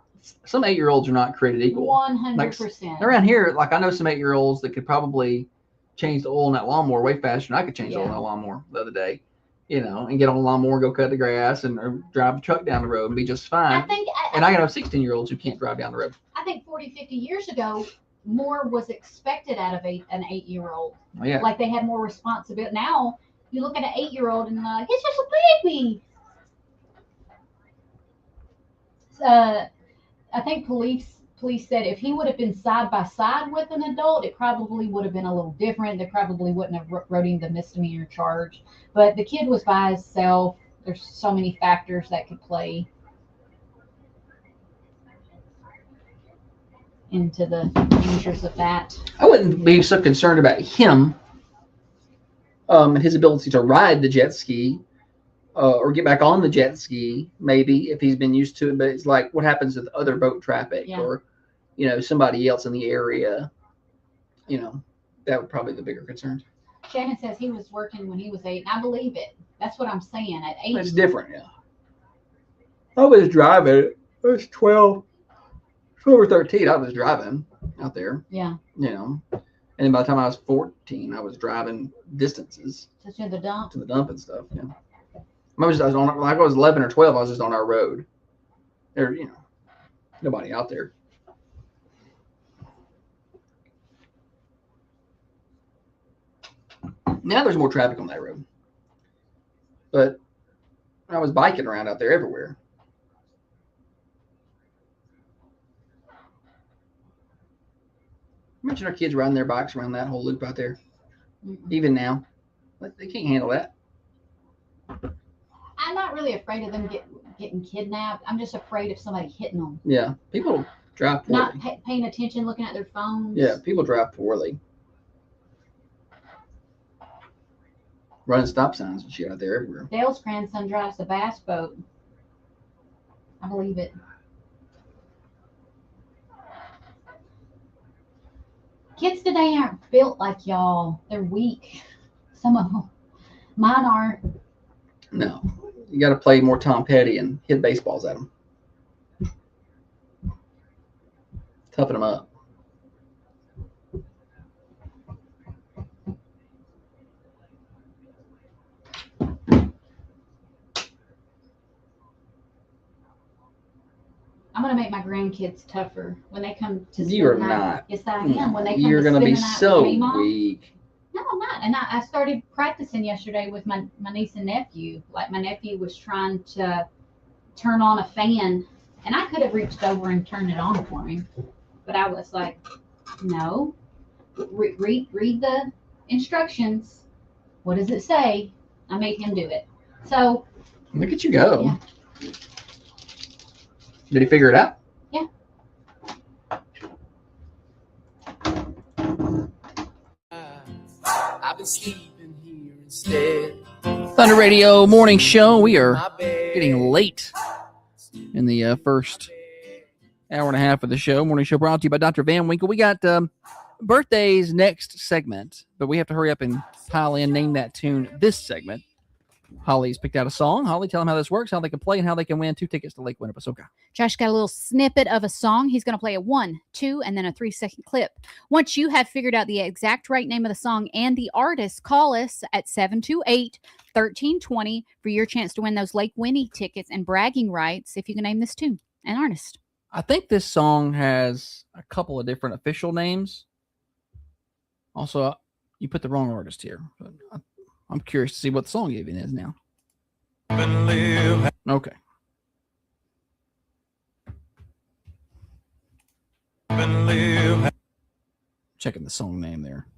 some 8-year-olds are not created equal. 100%. Like, around here, like, I know some 8-year-olds that could probably change the oil in that lawnmower way faster than I could change the oil in that lawnmower the other day, and get on the lawnmower, go cut the grass, and or drive the truck down the road and be just fine. I know 16-year-olds who can't drive down the road. I think 40, 50 years ago, more was expected out of an 8-year-old. Oh, yeah. Like, they had more responsibility. Now, you look at an 8-year-old and like, it's just a baby. I think police said if he would have been side by side with an adult, it probably would have been a little different. They probably wouldn't have wrote him the misdemeanor charge. But the kid was by himself. There's so many factors that could play into the dangers of that. I wouldn't be so concerned about him and his ability to ride the jet ski or get back on the jet ski, maybe, if he's been used to it. But it's like, what happens with other boat traffic or, somebody else in the area? That would probably be the bigger concern. Shannon says he was working when he was 8, and I believe it. That's what I'm saying. At 8, it's different, yeah. I was driving. I was 12 or 13. I was driving out there. Yeah. And then by the time I was 14, I was driving distances. To the dump. To the dump and stuff, yeah. Most I was on, when I was 11 or 12, I was just on our road. There, nobody out there. Now there's more traffic on that road. But I was biking around out there everywhere. Imagine our kids riding their bikes around that whole loop out there. Even now. But they can't handle that. I'm not really afraid of them getting kidnapped. I'm just afraid of somebody hitting them. Yeah. People drive poorly. Not paying attention, looking at their phones. Yeah, people drive poorly. Running stop signs and shit out there everywhere. Dale's grandson drives a bass boat. I believe it. Kids today aren't built like y'all. They're weak. Some of them. Mine aren't. No. You got to play more Tom Petty and hit baseballs at them. Toughen them up. I'm gonna make my grandkids tougher when they come to spend You are the night. not. Yes, I am. When they come You're to going to spend be the night so with me, Mom. weak. No, I'm not. And I started practicing yesterday with my niece and nephew. Like my nephew was trying to turn on a fan, and I could have reached over and turned it on for him, but I was like, no. Read the instructions. What does it say? I made him do it. So Look at you go. Yeah. Did he figure it out? Yeah. I've been sleeping here instead. Thunder Radio Morning Show. We are getting late in the first hour and a half of the show. Morning Show brought to you by Dr. Van Winkle. We got birthdays next segment, but we have to hurry up and pile in, name that tune this segment. Holly's picked out a song. Holly, tell them how this works, how they can play, and how they can win 2 tickets to Lake Winnepesaukah. Josh got a little snippet of a song. He's going to play a 1, 2, and then a 3-second clip. Once you have figured out the exact right name of the song and the artist, call us at 728-1320 for your chance to win those Lake Winnie tickets and bragging rights if you can name this tune and artist. I think this song has a couple of different official names. Also, you put the wrong artist here. But I'm curious to see what the song even is now. Okay. Checking the song name there.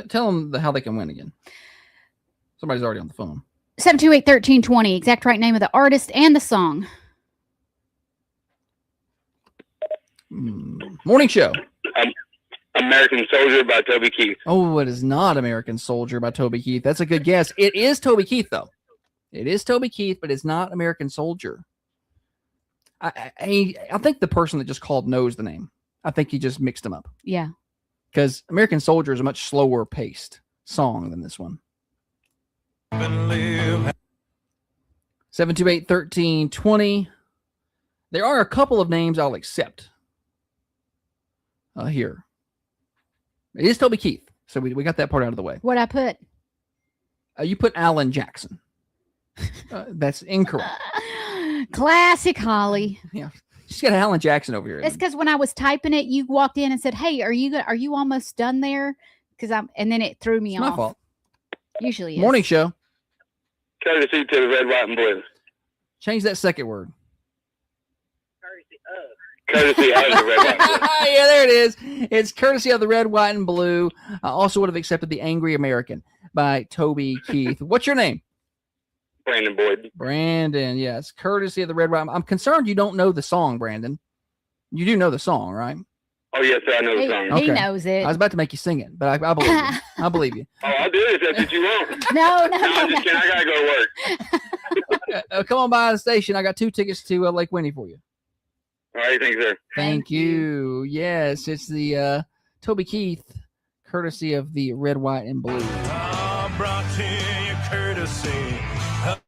Tell them how they can win again. Somebody's already on the phone. 728-1320. Exact right name of the artist and the song. Morning Show. American Soldier by Toby Keith. Oh, it is not American Soldier by Toby Keith. That's a good guess. It is Toby Keith, though. It is Toby Keith, but it's not American Soldier. I think the person that just called knows the name. I think he just mixed them up. Yeah. Because American Soldier is a much slower paced song than this one. 728-1320. There are a couple of names I'll accept here. It is Toby Keith, so we got that part out of the way. What'd I put? You put Alan Jackson. That's incorrect. Classic Holly. Yeah, she's got Alan Jackson over here. It's because when I was typing it, you walked in and said, "Hey, are you almost done there?" And then it threw me It's off. my fault. Usually is. Morning Show. Courtesy to the Red, White, and Blue. Change that second word. Courtesy of the Red, White, and Blue. Yeah, there it is. It's courtesy of the Red, White, and Blue. I also would have accepted The Angry American by Toby Keith. What's your name? Brandon Boyd. Brandon, yes. Courtesy of the Red, White. I'm concerned you don't know the song, Brandon. You do know the song, right? Oh, yes, sir, I know the song. He knows it. I was about to make you sing it, but I believe you. I believe you. Oh, I'll do it if that's what you want. No, I'm just kidding. I got to go to work. Come on by the station. I got 2 tickets to Lake Winnie for you. All right, thanks, sir. Thank you. Yes, it's the Toby Keith, courtesy of the Red, White, and Blue. Brought to you courtesy of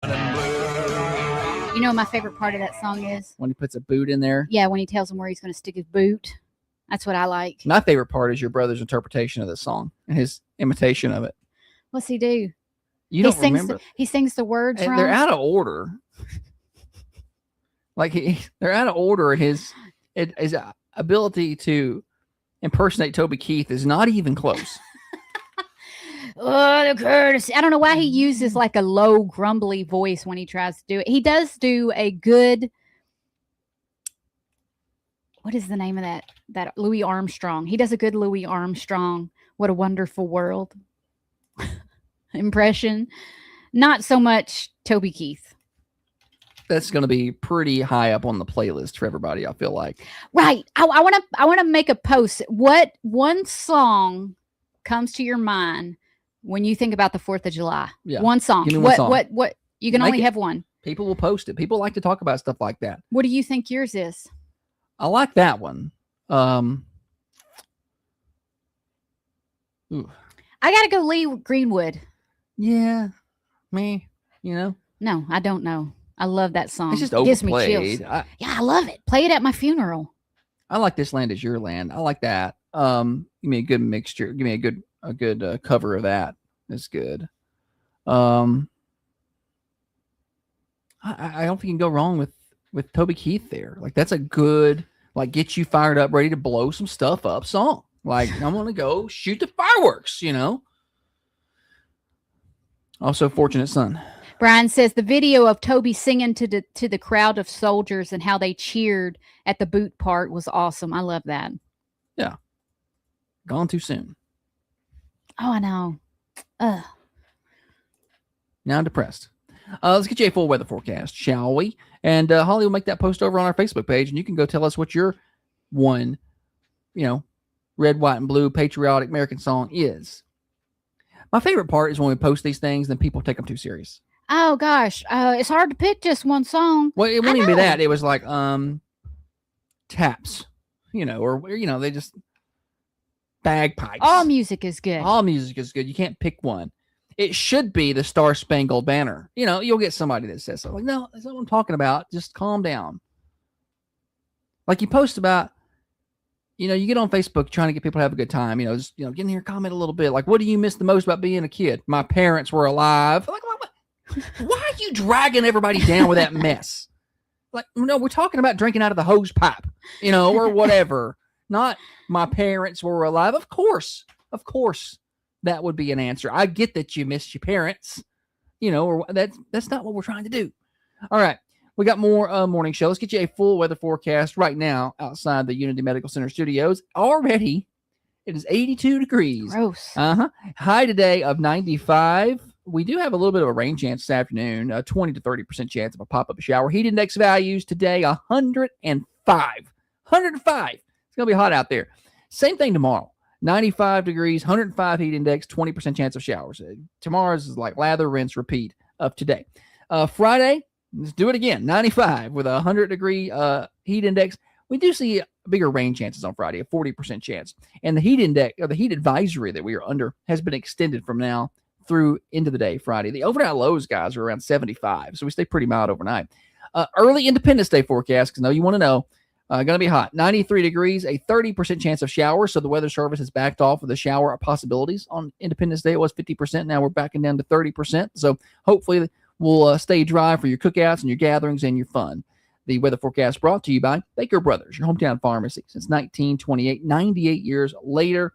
and blue. You know what my favorite part of that song is? When he puts a boot in there. Yeah, when he tells him where he's going to stick his boot. That's what I like. My favorite part is your brother's interpretation of the song and his imitation of it. What's he do? You don't remember? He sings the words wrong. They're out of order. Like they're out of order. His ability to impersonate Toby Keith is not even close. Oh, the courtesy. I don't know why he uses like a low, grumbly voice when he tries to do it. He does do a good. What is the name of that Louis Armstrong? He does a good Louis Armstrong. What a wonderful world impression. Not so much Toby Keith. That's going to be pretty high up on the playlist for everybody, I feel like. Right. I want to make a post. What one song comes to your mind when you think about the 4th of July? Yeah. One song. Give me one song. What you can only have one. People will post it. People like to talk about stuff like that. What do you think yours is? I like that one. I got to go Lee Greenwood. Yeah. Me, No, I don't know. I love that song. It's just It gives me overplayed. chills. I love it. Play it at my funeral. I like This Land Is Your Land. I like that. Give me a good mixture. Give me a good cover of that. That's good. I don't think you can go wrong with Toby Keith there. Like that's a good, like get you fired up, ready to blow some stuff up song. Like I'm gonna go shoot the fireworks, Also, Fortunate Son. Brian says the video of Toby singing to the crowd of soldiers and how they cheered at the boot part was awesome. I love that. Yeah. Gone too soon. Oh, I know. Ugh. Now I'm depressed. Let's get you a full weather forecast, shall we? And Holly will make that post over on our Facebook page, and you can go tell us what your one, red, white, and blue patriotic American song is. My favorite part is when we post these things, then people take them too serious. Oh gosh, it's hard to pick just one song. Well, it wouldn't even be that. It was like taps, or they just bagpipes. All music is good. All music is good. You can't pick one. It should be the Star Spangled Banner. You'll get somebody that says something. Like, no, that's not what I'm talking about. Just calm down. Like you post about, you get on Facebook trying to get people to have a good time. Just get in here, comment a little bit. Like, what do you miss the most about being a kid? My parents were alive. Like, why are you dragging everybody down with that mess? Like, no, we're talking about drinking out of the hose pipe, or whatever. Not my parents were alive. Of course, that would be an answer. I get that you miss your parents, or that's not what we're trying to do. All right. We got more morning show. Let's get you a full weather forecast right now outside the Unity Medical Center studios. Already, it is 82 degrees. Gross. High today of 95. We do have a little bit of a rain chance this afternoon, 20 to 30% chance of a pop-up shower. Heat index values today, 105. 105. It's going to be hot out there. Same thing tomorrow. 95 degrees, 105 heat index, 20% chance of showers. Tomorrow's is like lather, rinse, repeat of today. Friday, let's do it again. 95 with a 100-degree heat index. We do see bigger rain chances on Friday, a 40% chance. And the heat index, or the heat advisory that we are under, has been extended from now through into the day Friday. The overnight lows, guys, are around 75, so we stay pretty mild overnight. Early Independence Day forecast, because you want to know, going to be hot. 93 degrees, a 30% chance of showers. So the Weather Service has backed off of the shower possibilities. On Independence Day, it was 50%. Now we're backing down to 30%. So hopefully we'll stay dry for your cookouts and your gatherings and your fun. The weather forecast brought to you by Baker Brothers, your hometown pharmacy since 1928, 98 years later.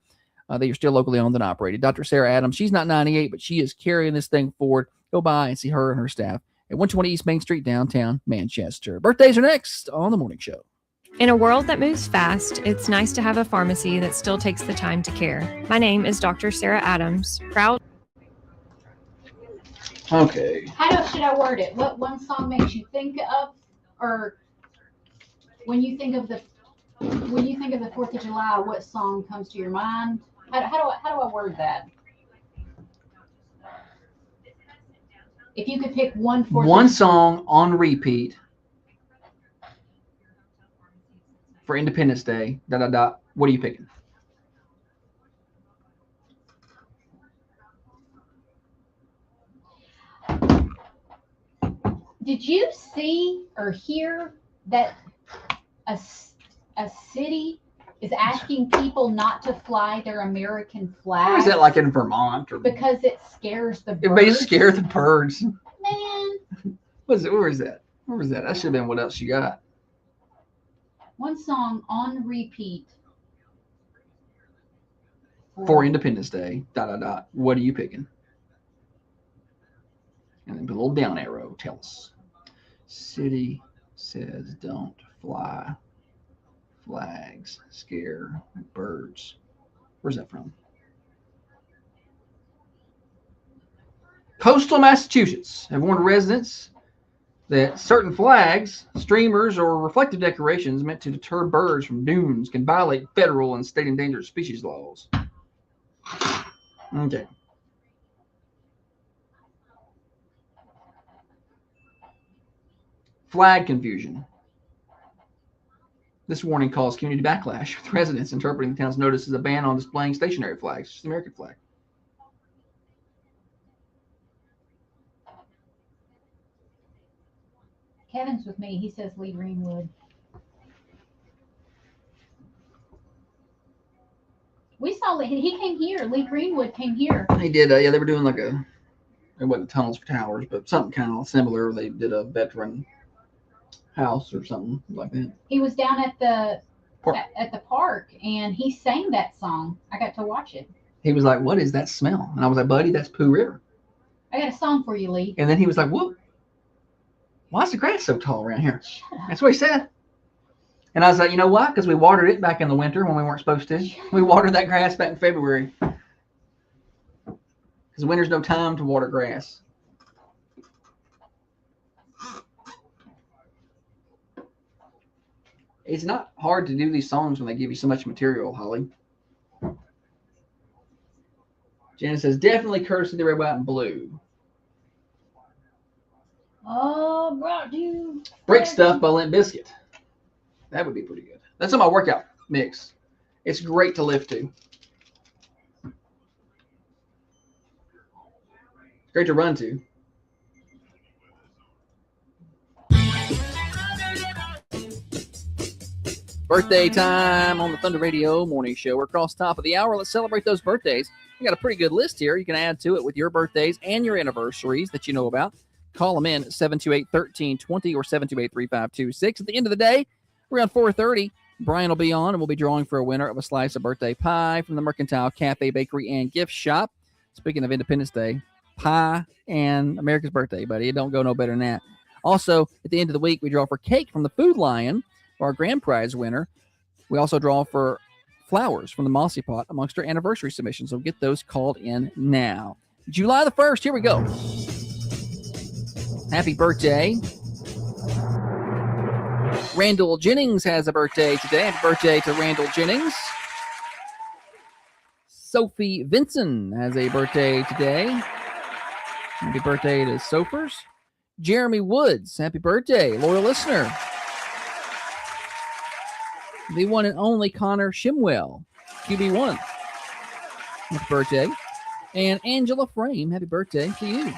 They are still locally owned and operated. Dr. Sarah Adams, she's not 98, but she is carrying this thing forward. Go by and see her and her staff at 120 East Main Street, downtown Manchester. Birthdays are next on The Morning Show. In a world that moves fast, it's nice to have a pharmacy that still takes the time to care. My name is Dr. Sarah Adams, proud. Okay. How should I word it? What one song makes you think of, or when you think of the 4th of July, what song comes to your mind? How do I word that? If you could pick one song on repeat for Independence Day, what are you picking? Did you see or hear that a city is asking people not to fly their American flag. Or is that like in Vermont? Or Because it scares the birds. it may scare the birds. Man, Where is that? Where was that? That should have been what else you got. one song on repeat. For Independence Day, ... What are you picking? And then put a little down arrow. Tell us. City says don't fly flags. Scare birds. Where's that from? Coastal Massachusetts have warned residents that certain flags, streamers, or reflective decorations meant to deter birds from dunes can violate federal and state endangered species laws. Okay. Flag confusion. This warning caused community backlash with residents interpreting the town's notice as a ban on displaying stationary flags, just the American flag. Kevin's with me. He says Lee Greenwood. We saw that he came here. Lee Greenwood came here. They did, yeah, they were doing like a, it wasn't Tunnels for Towers, but something kind of similar. They did a veteran house or something like that. He was down at the Park. at the park, and he sang that song. I got to watch it. He was like, "What is that smell?" And I was like, "Buddy, that's Pooh River." I got a song for you, Lee. And then he was like, "Whoop, why is the grass so tall around here?" That's what he said. And I was like, "You know what? Because we watered it back in the winter when we weren't supposed to. We watered that grass back in February. Because winter's no time to water grass." It's not hard to do these songs when they give you so much material, Holly. Janet says, definitely Courtesy the Red, White, and Blue. Oh, brought you. Brick Stuff by Limp Bizkit. That would be pretty good. That's on my workout mix. It's great to lift to. It's great to run to. Birthday time on the Thunder Radio morning show. We're across the top of the hour. Let's celebrate those birthdays. We got a pretty good list here. You can add to it with your birthdays and your anniversaries that you know about. Call them in at 728-1320 or 728-3526. At the end of the day, around 4:30, Brian will be on, and we'll be drawing for a winner of a slice of birthday pie from the Mercantile Cafe, Bakery, and Gift Shop. Speaking of Independence Day, pie and America's birthday, buddy. It don't go no better than that. Also, at the end of the week, we draw for cake from the Food Lion for our grand prize winner. We also draw for flowers from the Mossy Pot amongst our anniversary submissions. So get those called in now. July the 1st, here we go. Happy birthday. Randall Jennings has a birthday today. Happy birthday to Randall Jennings. Sophie Vinson has a birthday today. Happy birthday to Sophers. Jeremy Woods, happy birthday, loyal listener. The one and only Connor Shimwell, QB1. Happy birthday. And Angela Frame, happy birthday to you.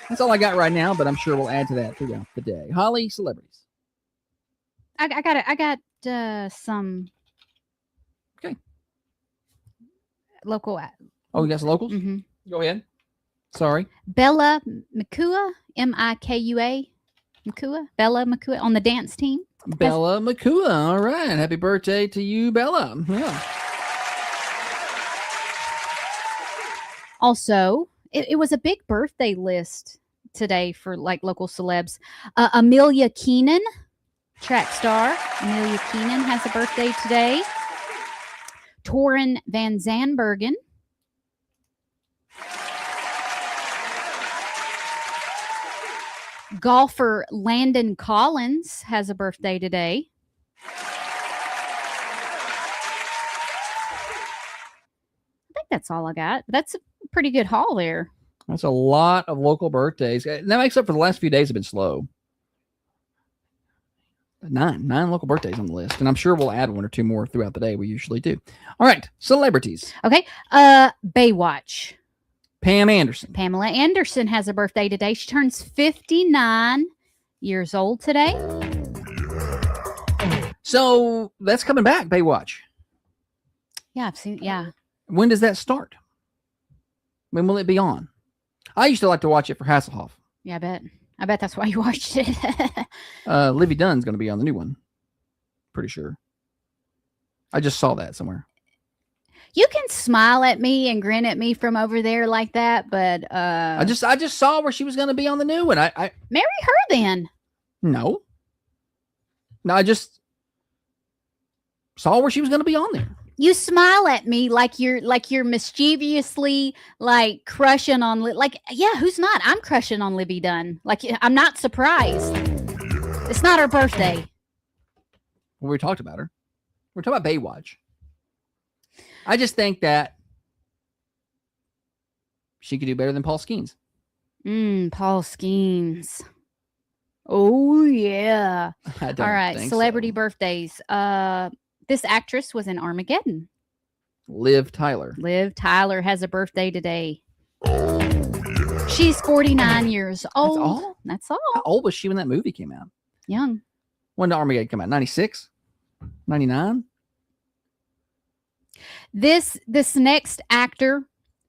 That's all I got right now, but I'm sure we'll add to that throughout the day. Holly, celebrities. I got some. Okay. Local. Oh, you got some locals? Mm-hmm. Go ahead. Sorry. Bella Makua, Mikua. Makua. Bella Makua on the dance team. Bella Makua. All right. Happy birthday to you, Bella. Yeah. Also, it was a big birthday list today for like local celebs. Amelia Keenan, track star. Amelia Keenan has a birthday today. Torin Van Zanbergen. Golfer Landon Collins has a birthday today. I think that's all I got. That's a pretty good haul there. That's a lot of local birthdays. That makes up for the last few days have been slow. Nine local birthdays on the list. And I'm sure we'll add one or two more throughout the day. We usually do. All right. Celebrities. Okay. Baywatch. Pam Anderson. Pamela Anderson has a birthday today. She turns 59 years old today. So that's coming back, Baywatch. Yeah, I've seen. Yeah. When does that start? When will it be on? I used to like to watch it for Hasselhoff. Yeah, I bet that's why you watched it. Livy Dunn's going to be on the new one. Pretty sure. I just saw that somewhere. You can smile at me and grin at me from over there like that, but I just saw where she was going to be on the new one. I marry her then. No, I just saw where she was going to be on there. You smile at me like you're mischievously like crushing on yeah, who's not? I'm crushing on Livy Dunn. Like I'm not surprised. It's not her birthday. Well, we talked about her. We're talking about Baywatch. I just think that she could do better than Paul Skeens. Paul Skeens. Oh yeah. All right, celebrity birthdays. This actress was in Armageddon. Liv Tyler. Liv Tyler has a birthday today. She's 49 years old. That's all? That's all. How old was she when that movie came out? Young. When did Armageddon come out? 96? 99? This next actor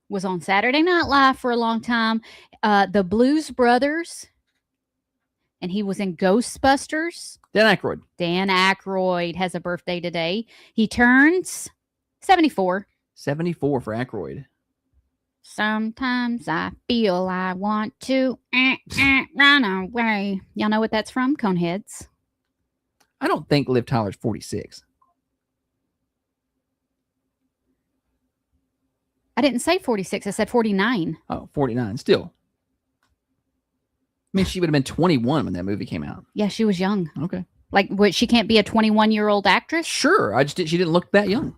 was on Saturday Night Live for a long time. The Blues Brothers. And he was in Ghostbusters. Dan Aykroyd. Dan Aykroyd has a birthday today. He turns 74. 74 for Aykroyd. Sometimes I feel I want to run away. Y'all know what that's from? Coneheads. I don't think Liv Tyler's 46. I didn't say 46. I said 49. Oh, 49. Still. I mean, she would have been 21 when that movie came out. Yeah, she was young. Okay. Like, what? She can't be a 21-year-old actress? Sure. She didn't look that young.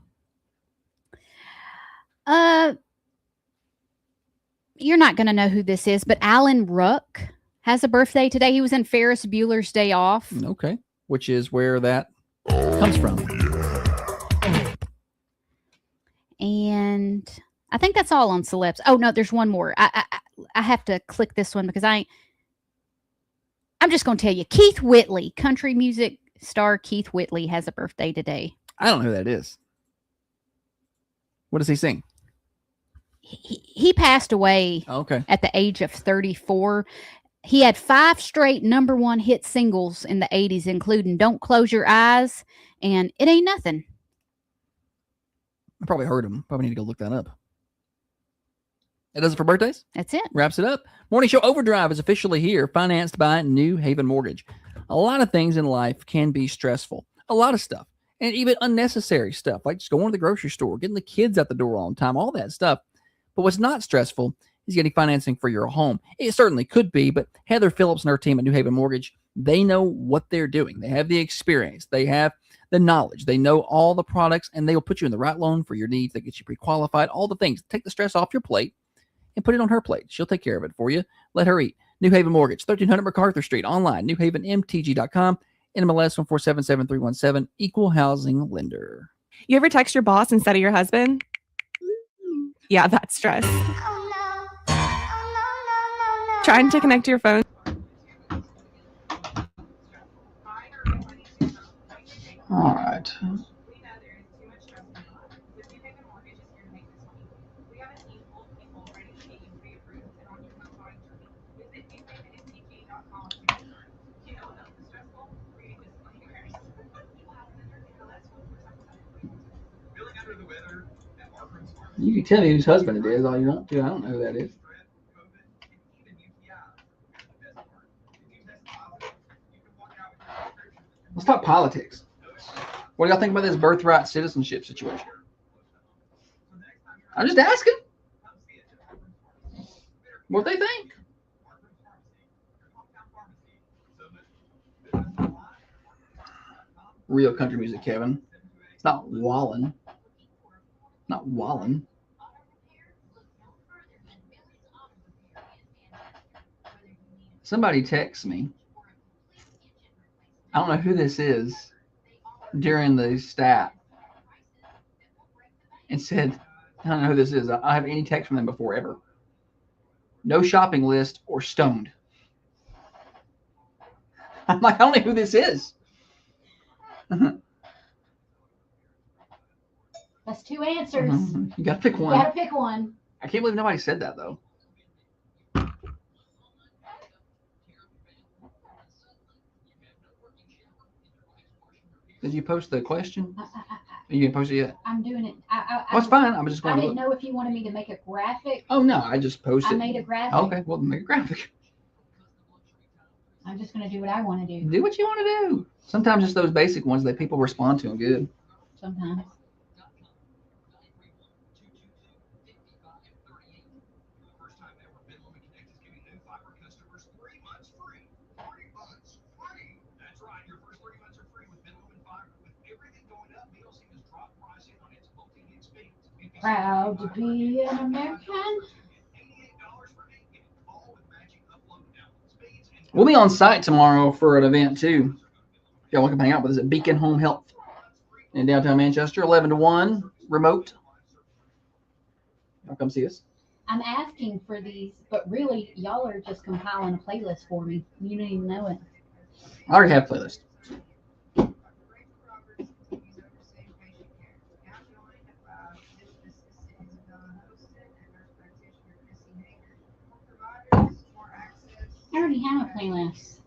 You're not going to know who this is, but Alan Ruck has a birthday today. He was in Ferris Bueller's Day Off. Okay. Which is where that comes from. And I think that's all on celebs. Oh, no, there's one more. I have to click this one because I'm just going to tell you. Keith Whitley, country music star Keith Whitley, has a birthday today. I don't know who that is. What does he sing? He passed away at the age of 34. He had 5 straight #1 hit singles in the 80s, including Don't Close Your Eyes and It Ain't Nothing. I probably heard him. Probably need to go look that up. That does it for birthdays? That's it. Wraps it up. Morning Show Overdrive is officially here, financed by New Haven Mortgage. A lot of things in life can be stressful. A lot of stuff. And even unnecessary stuff, like just going to the grocery store, getting the kids out the door on time, all that stuff. But what's not stressful is getting financing for your home. It certainly could be, but Heather Phillips and her team at New Haven Mortgage, they know what they're doing. They have the experience. They have the knowledge. They know all the products, and they will put you in the right loan for your needs. They get you pre-qualified, all the things. Take the stress off your plate and put it on her plate. She'll take care of it for you. Let her eat. New Haven Mortgage, 1300 MacArthur Street, online, newhavenmtg.com, NMLS 1477317, equal housing lender. You ever text your boss instead of your husband? Yeah, that's stress. Trying to connect to your phone. All right. You can tell me whose husband it is all you want to. I don't know who that is. Let's talk politics. What do y'all think about this birthright citizenship situation? I'm just asking. What they think. Real country music, Kevin. It's not Wallen. Not Wallen. Somebody texts me. I don't know who this is during the stat and said, I don't know who this is. I have any text from them before ever. No shopping list or stoned. I'm like, I don't know who this is. That's two answers. You got to pick You one. gotta pick one. I can't believe nobody said that, though. Did you post the question? You didn't post it yet? I'm doing it. Well, it's fine. I'm just I going to didn't look. know if you wanted me to make a graphic. Oh, no. I just posted. I made a graphic. Okay. Well, make a graphic. I'm just going to do what I want to do. Do what you want to do. Sometimes it's those basic ones that people respond to them good. Sometimes. Proud to be an American. We'll be on site tomorrow for an event, too. If y'all want to come hang out with us at Beacon Home Health in downtown Manchester, 11 to 1, remote. Y'all come see us. I'm asking for these, but really, y'all are just compiling a playlist for me. You don't even know it. I already have a playlist. I already have a playlist.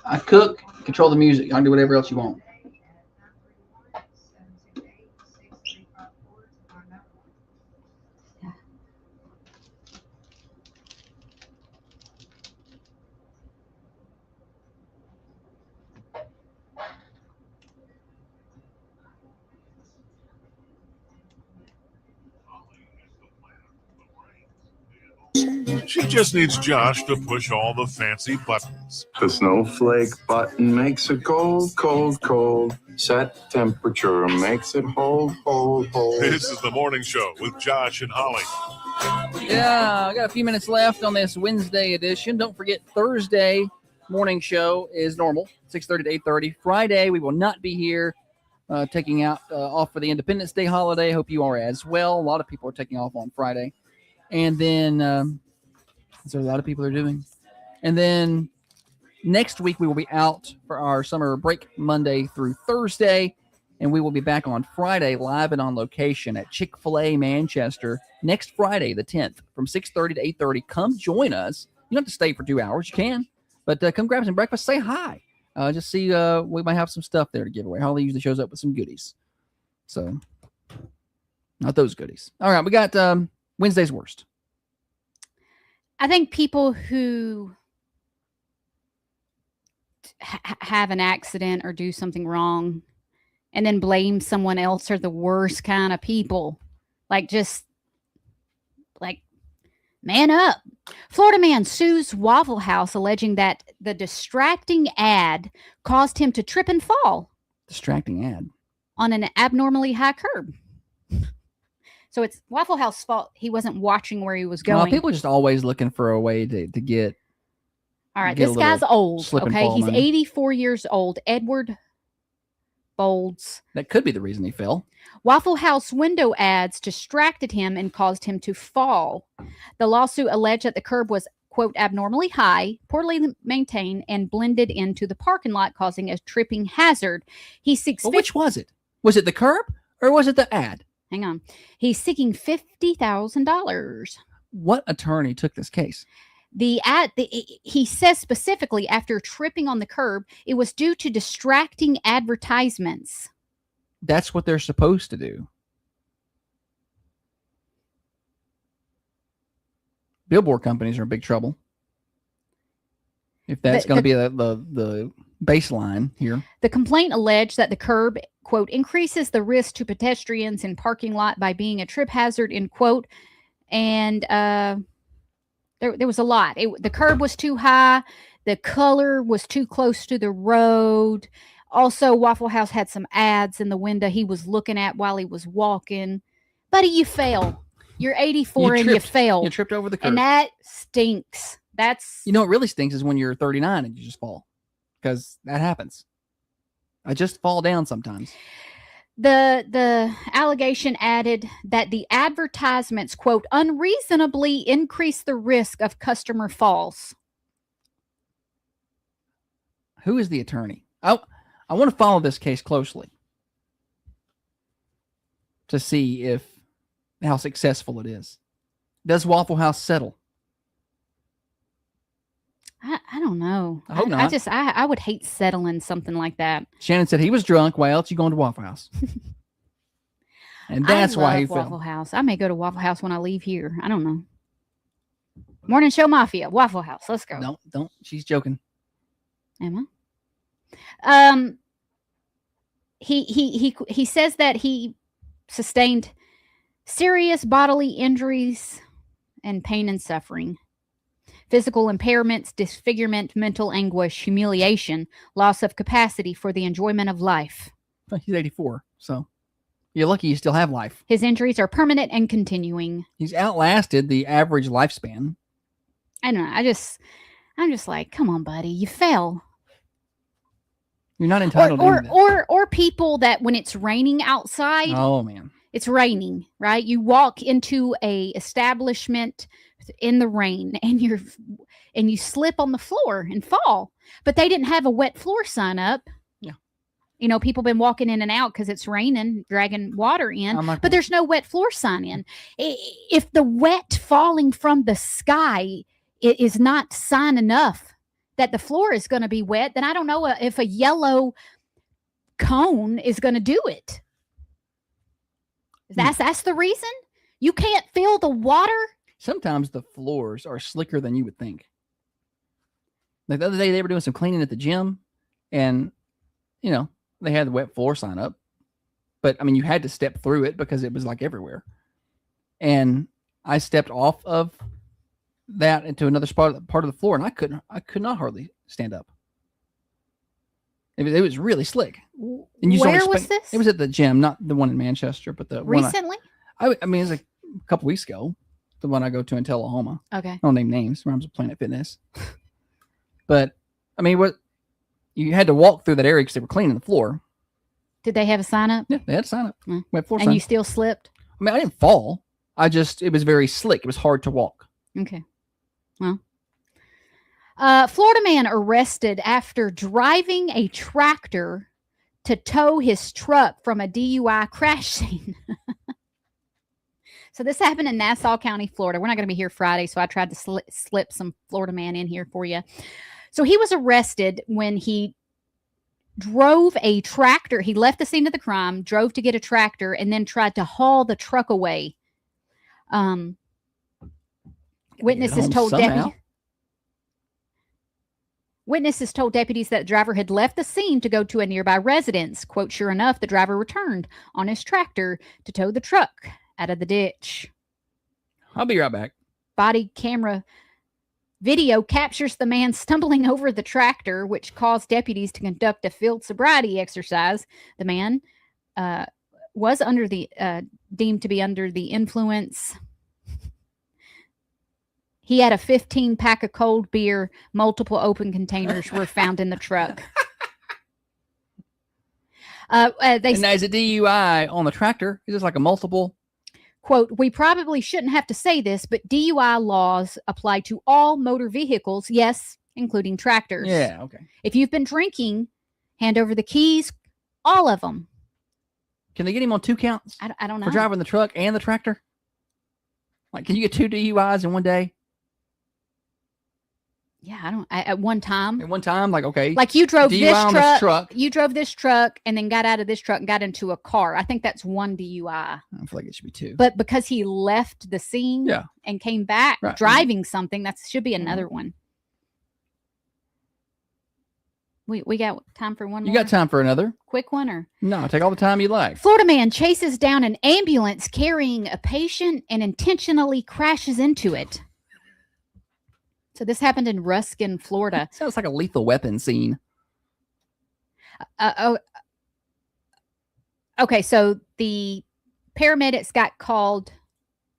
I cook, control the music. I can do whatever else you want. She just needs Josh to push all the fancy buttons. The snowflake button makes it cold, cold, cold. Set temperature makes it hold, hold, hold. This is the morning show with Josh and Holly. Yeah, I got a few minutes left on this Wednesday edition. Don't forget, Thursday morning show is normal, 6:30 to 8:30. Friday, we will not be here, taking out off for the Independence Day holiday. Hope you are as well. A lot of people are taking off on Friday. And then, there's a lot of people are doing. And then next week, we will be out for our summer break Monday through Thursday. And we will be back on Friday live and on location at Chick-fil-A Manchester next Friday, the 10th, from 6:30 to 8:30. Come join us. You don't have to stay for 2 hours. You can. But come grab some breakfast. Say hi. Just see, we might have some stuff there to give away. Holly usually shows up with some goodies. So, not those goodies. All right, we got Wednesday's worst. I think people who have an accident or do something wrong and then blame someone else are the worst kind of people. Man up. Florida man sues Waffle House alleging that the distracting ad caused him to trip and fall. Distracting ad? On an abnormally high curb. So it's Waffle House's fault. He wasn't watching where he was going. People are just always looking for a way to get. All right, this guy's old. Okay, he's 84 years old. Edward Bolds. That could be the reason he fell. Waffle House window ads distracted him and caused him to fall. The lawsuit alleged that the curb was, quote, abnormally high, poorly maintained, and blended into the parking lot, causing a tripping hazard. He seeks. Well, which was it? Was it the curb or was it the ad? Hang on. He's seeking $50,000. What attorney took this case? He says specifically after tripping on the curb, it was due to distracting advertisements. That's what they're supposed to do. Billboard companies are in big trouble. If that's going to be the baseline here. The complaint alleged that the curb, quote, increases the risk to pedestrians in parking lot by being a trip hazard, end quote. And there was a lot. The curb was too high. The color was too close to the road. Also, Waffle House had some ads in the window he was looking at while he was walking. Buddy, you fell. You're 84 and you fell. You tripped over the curb. And that stinks. What really stinks is when you're 39 and you just fall. Because that happens. I just fall down sometimes. The allegation added that the advertisements, quote, unreasonably increase the risk of customer falls. Who is the attorney? I want to follow this case closely. to see how successful it is. Does Waffle House settle? I don't know. I hope not. I would hate settling something like that. Shannon said he was drunk. Why else you going to Waffle House? And that's why he Waffle fell. House. I may go to Waffle House when I leave here. I don't know. Morning Show Mafia, Waffle House. Let's go. Don't. She's joking. Am I? He says that he sustained serious bodily injuries and pain and suffering, physical impairments, disfigurement, mental anguish, humiliation, loss of capacity for the enjoyment of life. He's 84, so you're lucky you still have life. His injuries are permanent and continuing. He's outlasted the average lifespan. I don't know. I'm just like, come on, buddy, you fell. You're not entitled to that. Or people that when it's raining outside. Oh man. It's raining, right? You walk into a establishment in the rain and you slip on the floor and fall. But they didn't have a wet floor sign up. Yeah. You know, people been walking in and out because it's raining, dragging water in, but there's no wet floor sign in. If the wet falling from the sky is not sign enough that the floor is going to be wet, then I don't know if a yellow cone is going to do it. That's the reason? You can't feel the water? Sometimes the floors are slicker than you would think. Like the other day, they were doing some cleaning at the gym, and, you know, they had the wet floor sign up. But, I mean, you had to step through it because it was, like, everywhere. And I stepped off of that into another part of the floor, and I could not hardly stand up. It was really slick. And Where was this? It was at the gym, not the one in Manchester, but the recently. I mean, it was like a couple weeks ago. The one I go to in Tullahoma. Okay. I don't name names. Rhymes with Planet Fitness. But I mean, you had to walk through that area because they were cleaning the floor. Did they have a sign up? Yeah, they had a sign up. Wet floor and sign. You still slipped? I mean, I didn't fall. It was very slick. It was hard to walk. Okay. Well. Florida man arrested after driving a tractor to tow his truck from a DUI crash scene. So this happened in Nassau County, Florida. We're not going to be here Friday, so I tried to slip some Florida man in here for you. So he was arrested when he drove a tractor. He left the scene of the crime, drove to get a tractor, and then tried to haul the truck away. Witnesses told deputies that the driver had left the scene to go to a nearby residence. Quote, sure enough, the driver returned on his tractor to tow the truck out of the ditch. I'll be right back. Body camera video captures the man stumbling over the tractor, which caused deputies to conduct a field sobriety exercise. The man was deemed to be under the influence. He had a 15-pack of cold beer. Multiple open containers were found in the truck. And as a DUI on the tractor, is this like a multiple? Quote, we probably shouldn't have to say this, but DUI laws apply to all motor vehicles, yes, including tractors. Yeah, okay. If you've been drinking, hand over the keys, all of them. Can they get him on 2 counts? I don't know. For driving the truck and the tractor? Like, can you get 2 DUIs in one day? Yeah, at one time. At one time, like, okay. Like you drove DUI this on truck. You drove this truck and then got out of this truck and got into a car. I think that's 1 DUI. I feel like it should be 2. But because he left the scene and came back driving something, that should be another one. We got time for one more? You got time for another? Quick one or? No, take all the time you like. Florida man chases down an ambulance carrying a patient and intentionally crashes into it. So this happened in Ruskin, Florida. Sounds like a Lethal Weapon scene. Okay, so the paramedics got called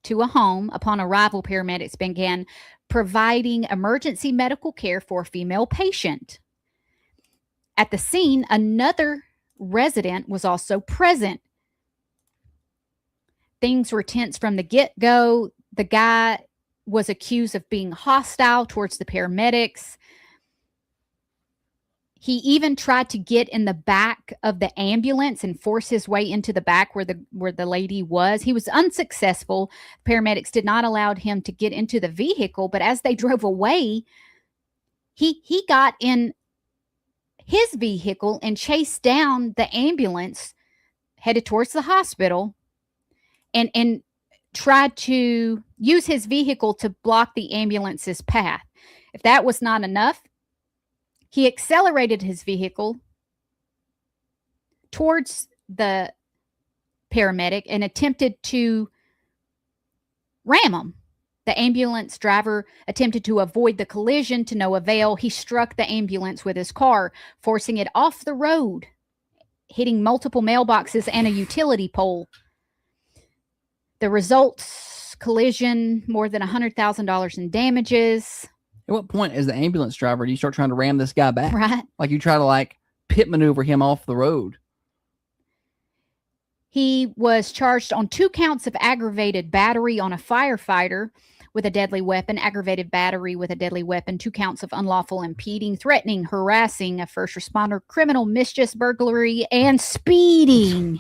to a home. Upon arrival, paramedics began providing emergency medical care for a female patient. At the scene, another resident was also present. Things were tense from the get-go. The guy was accused of being hostile towards the paramedics. He even tried to get in the back of the ambulance and force his way into the back where the lady was. He was unsuccessful. Paramedics did not allow him to get into the vehicle, but as they drove away, he got in his vehicle and chased down the ambulance headed towards the hospital and tried to use his vehicle to block the ambulance's path. If that was not enough, he accelerated his vehicle towards the paramedic and attempted to ram him. The ambulance driver attempted to avoid the collision to no avail. He struck the ambulance with his car, forcing it off the road, hitting multiple mailboxes and a utility pole. The results, collision, more than $100,000 in damages. At what point, as the ambulance driver, do you start trying to ram this guy back? Right. Like you try to pit maneuver him off the road. He was charged on 2 counts of aggravated battery on a firefighter with a deadly weapon, aggravated battery with a deadly weapon, 2 counts of unlawful impeding, threatening, harassing a first responder, criminal mischief, burglary, and speeding.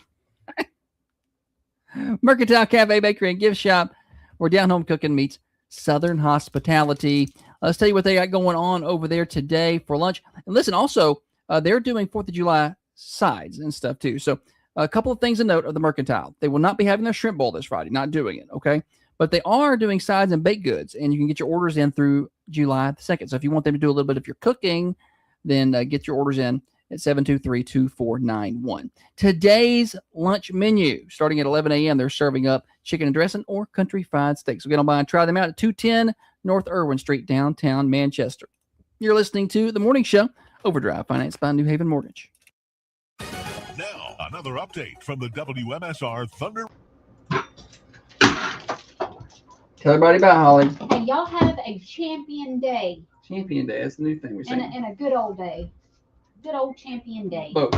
Mercantile Cafe, Bakery, and Gift Shop, where down home cooking meets Southern hospitality. Let's tell you what they got going on over there today for lunch. And listen, also, they're doing 4th of July sides and stuff too. So a couple of things to note of the Mercantile. They will not be having their shrimp bowl this Friday, not doing it, okay? But they are doing sides and baked goods, and you can get your orders in through July 2nd. So if you want them to do a little bit of your cooking, then get your orders in at 723-2491. Today's lunch menu, starting at 11 a.m., they're serving up chicken and dressing or country fried steak. So get on by and try them out at 210 North Irwin Street, downtown Manchester. You're listening to The Morning Show, Overdrive, financed by New Haven Mortgage. Now, another update from the WMSR Thunder. Tell everybody about Holly. Hey, y'all have a champion day Champion Day. That's the new thing we're saying. and a good old day. Good old champion day. Both.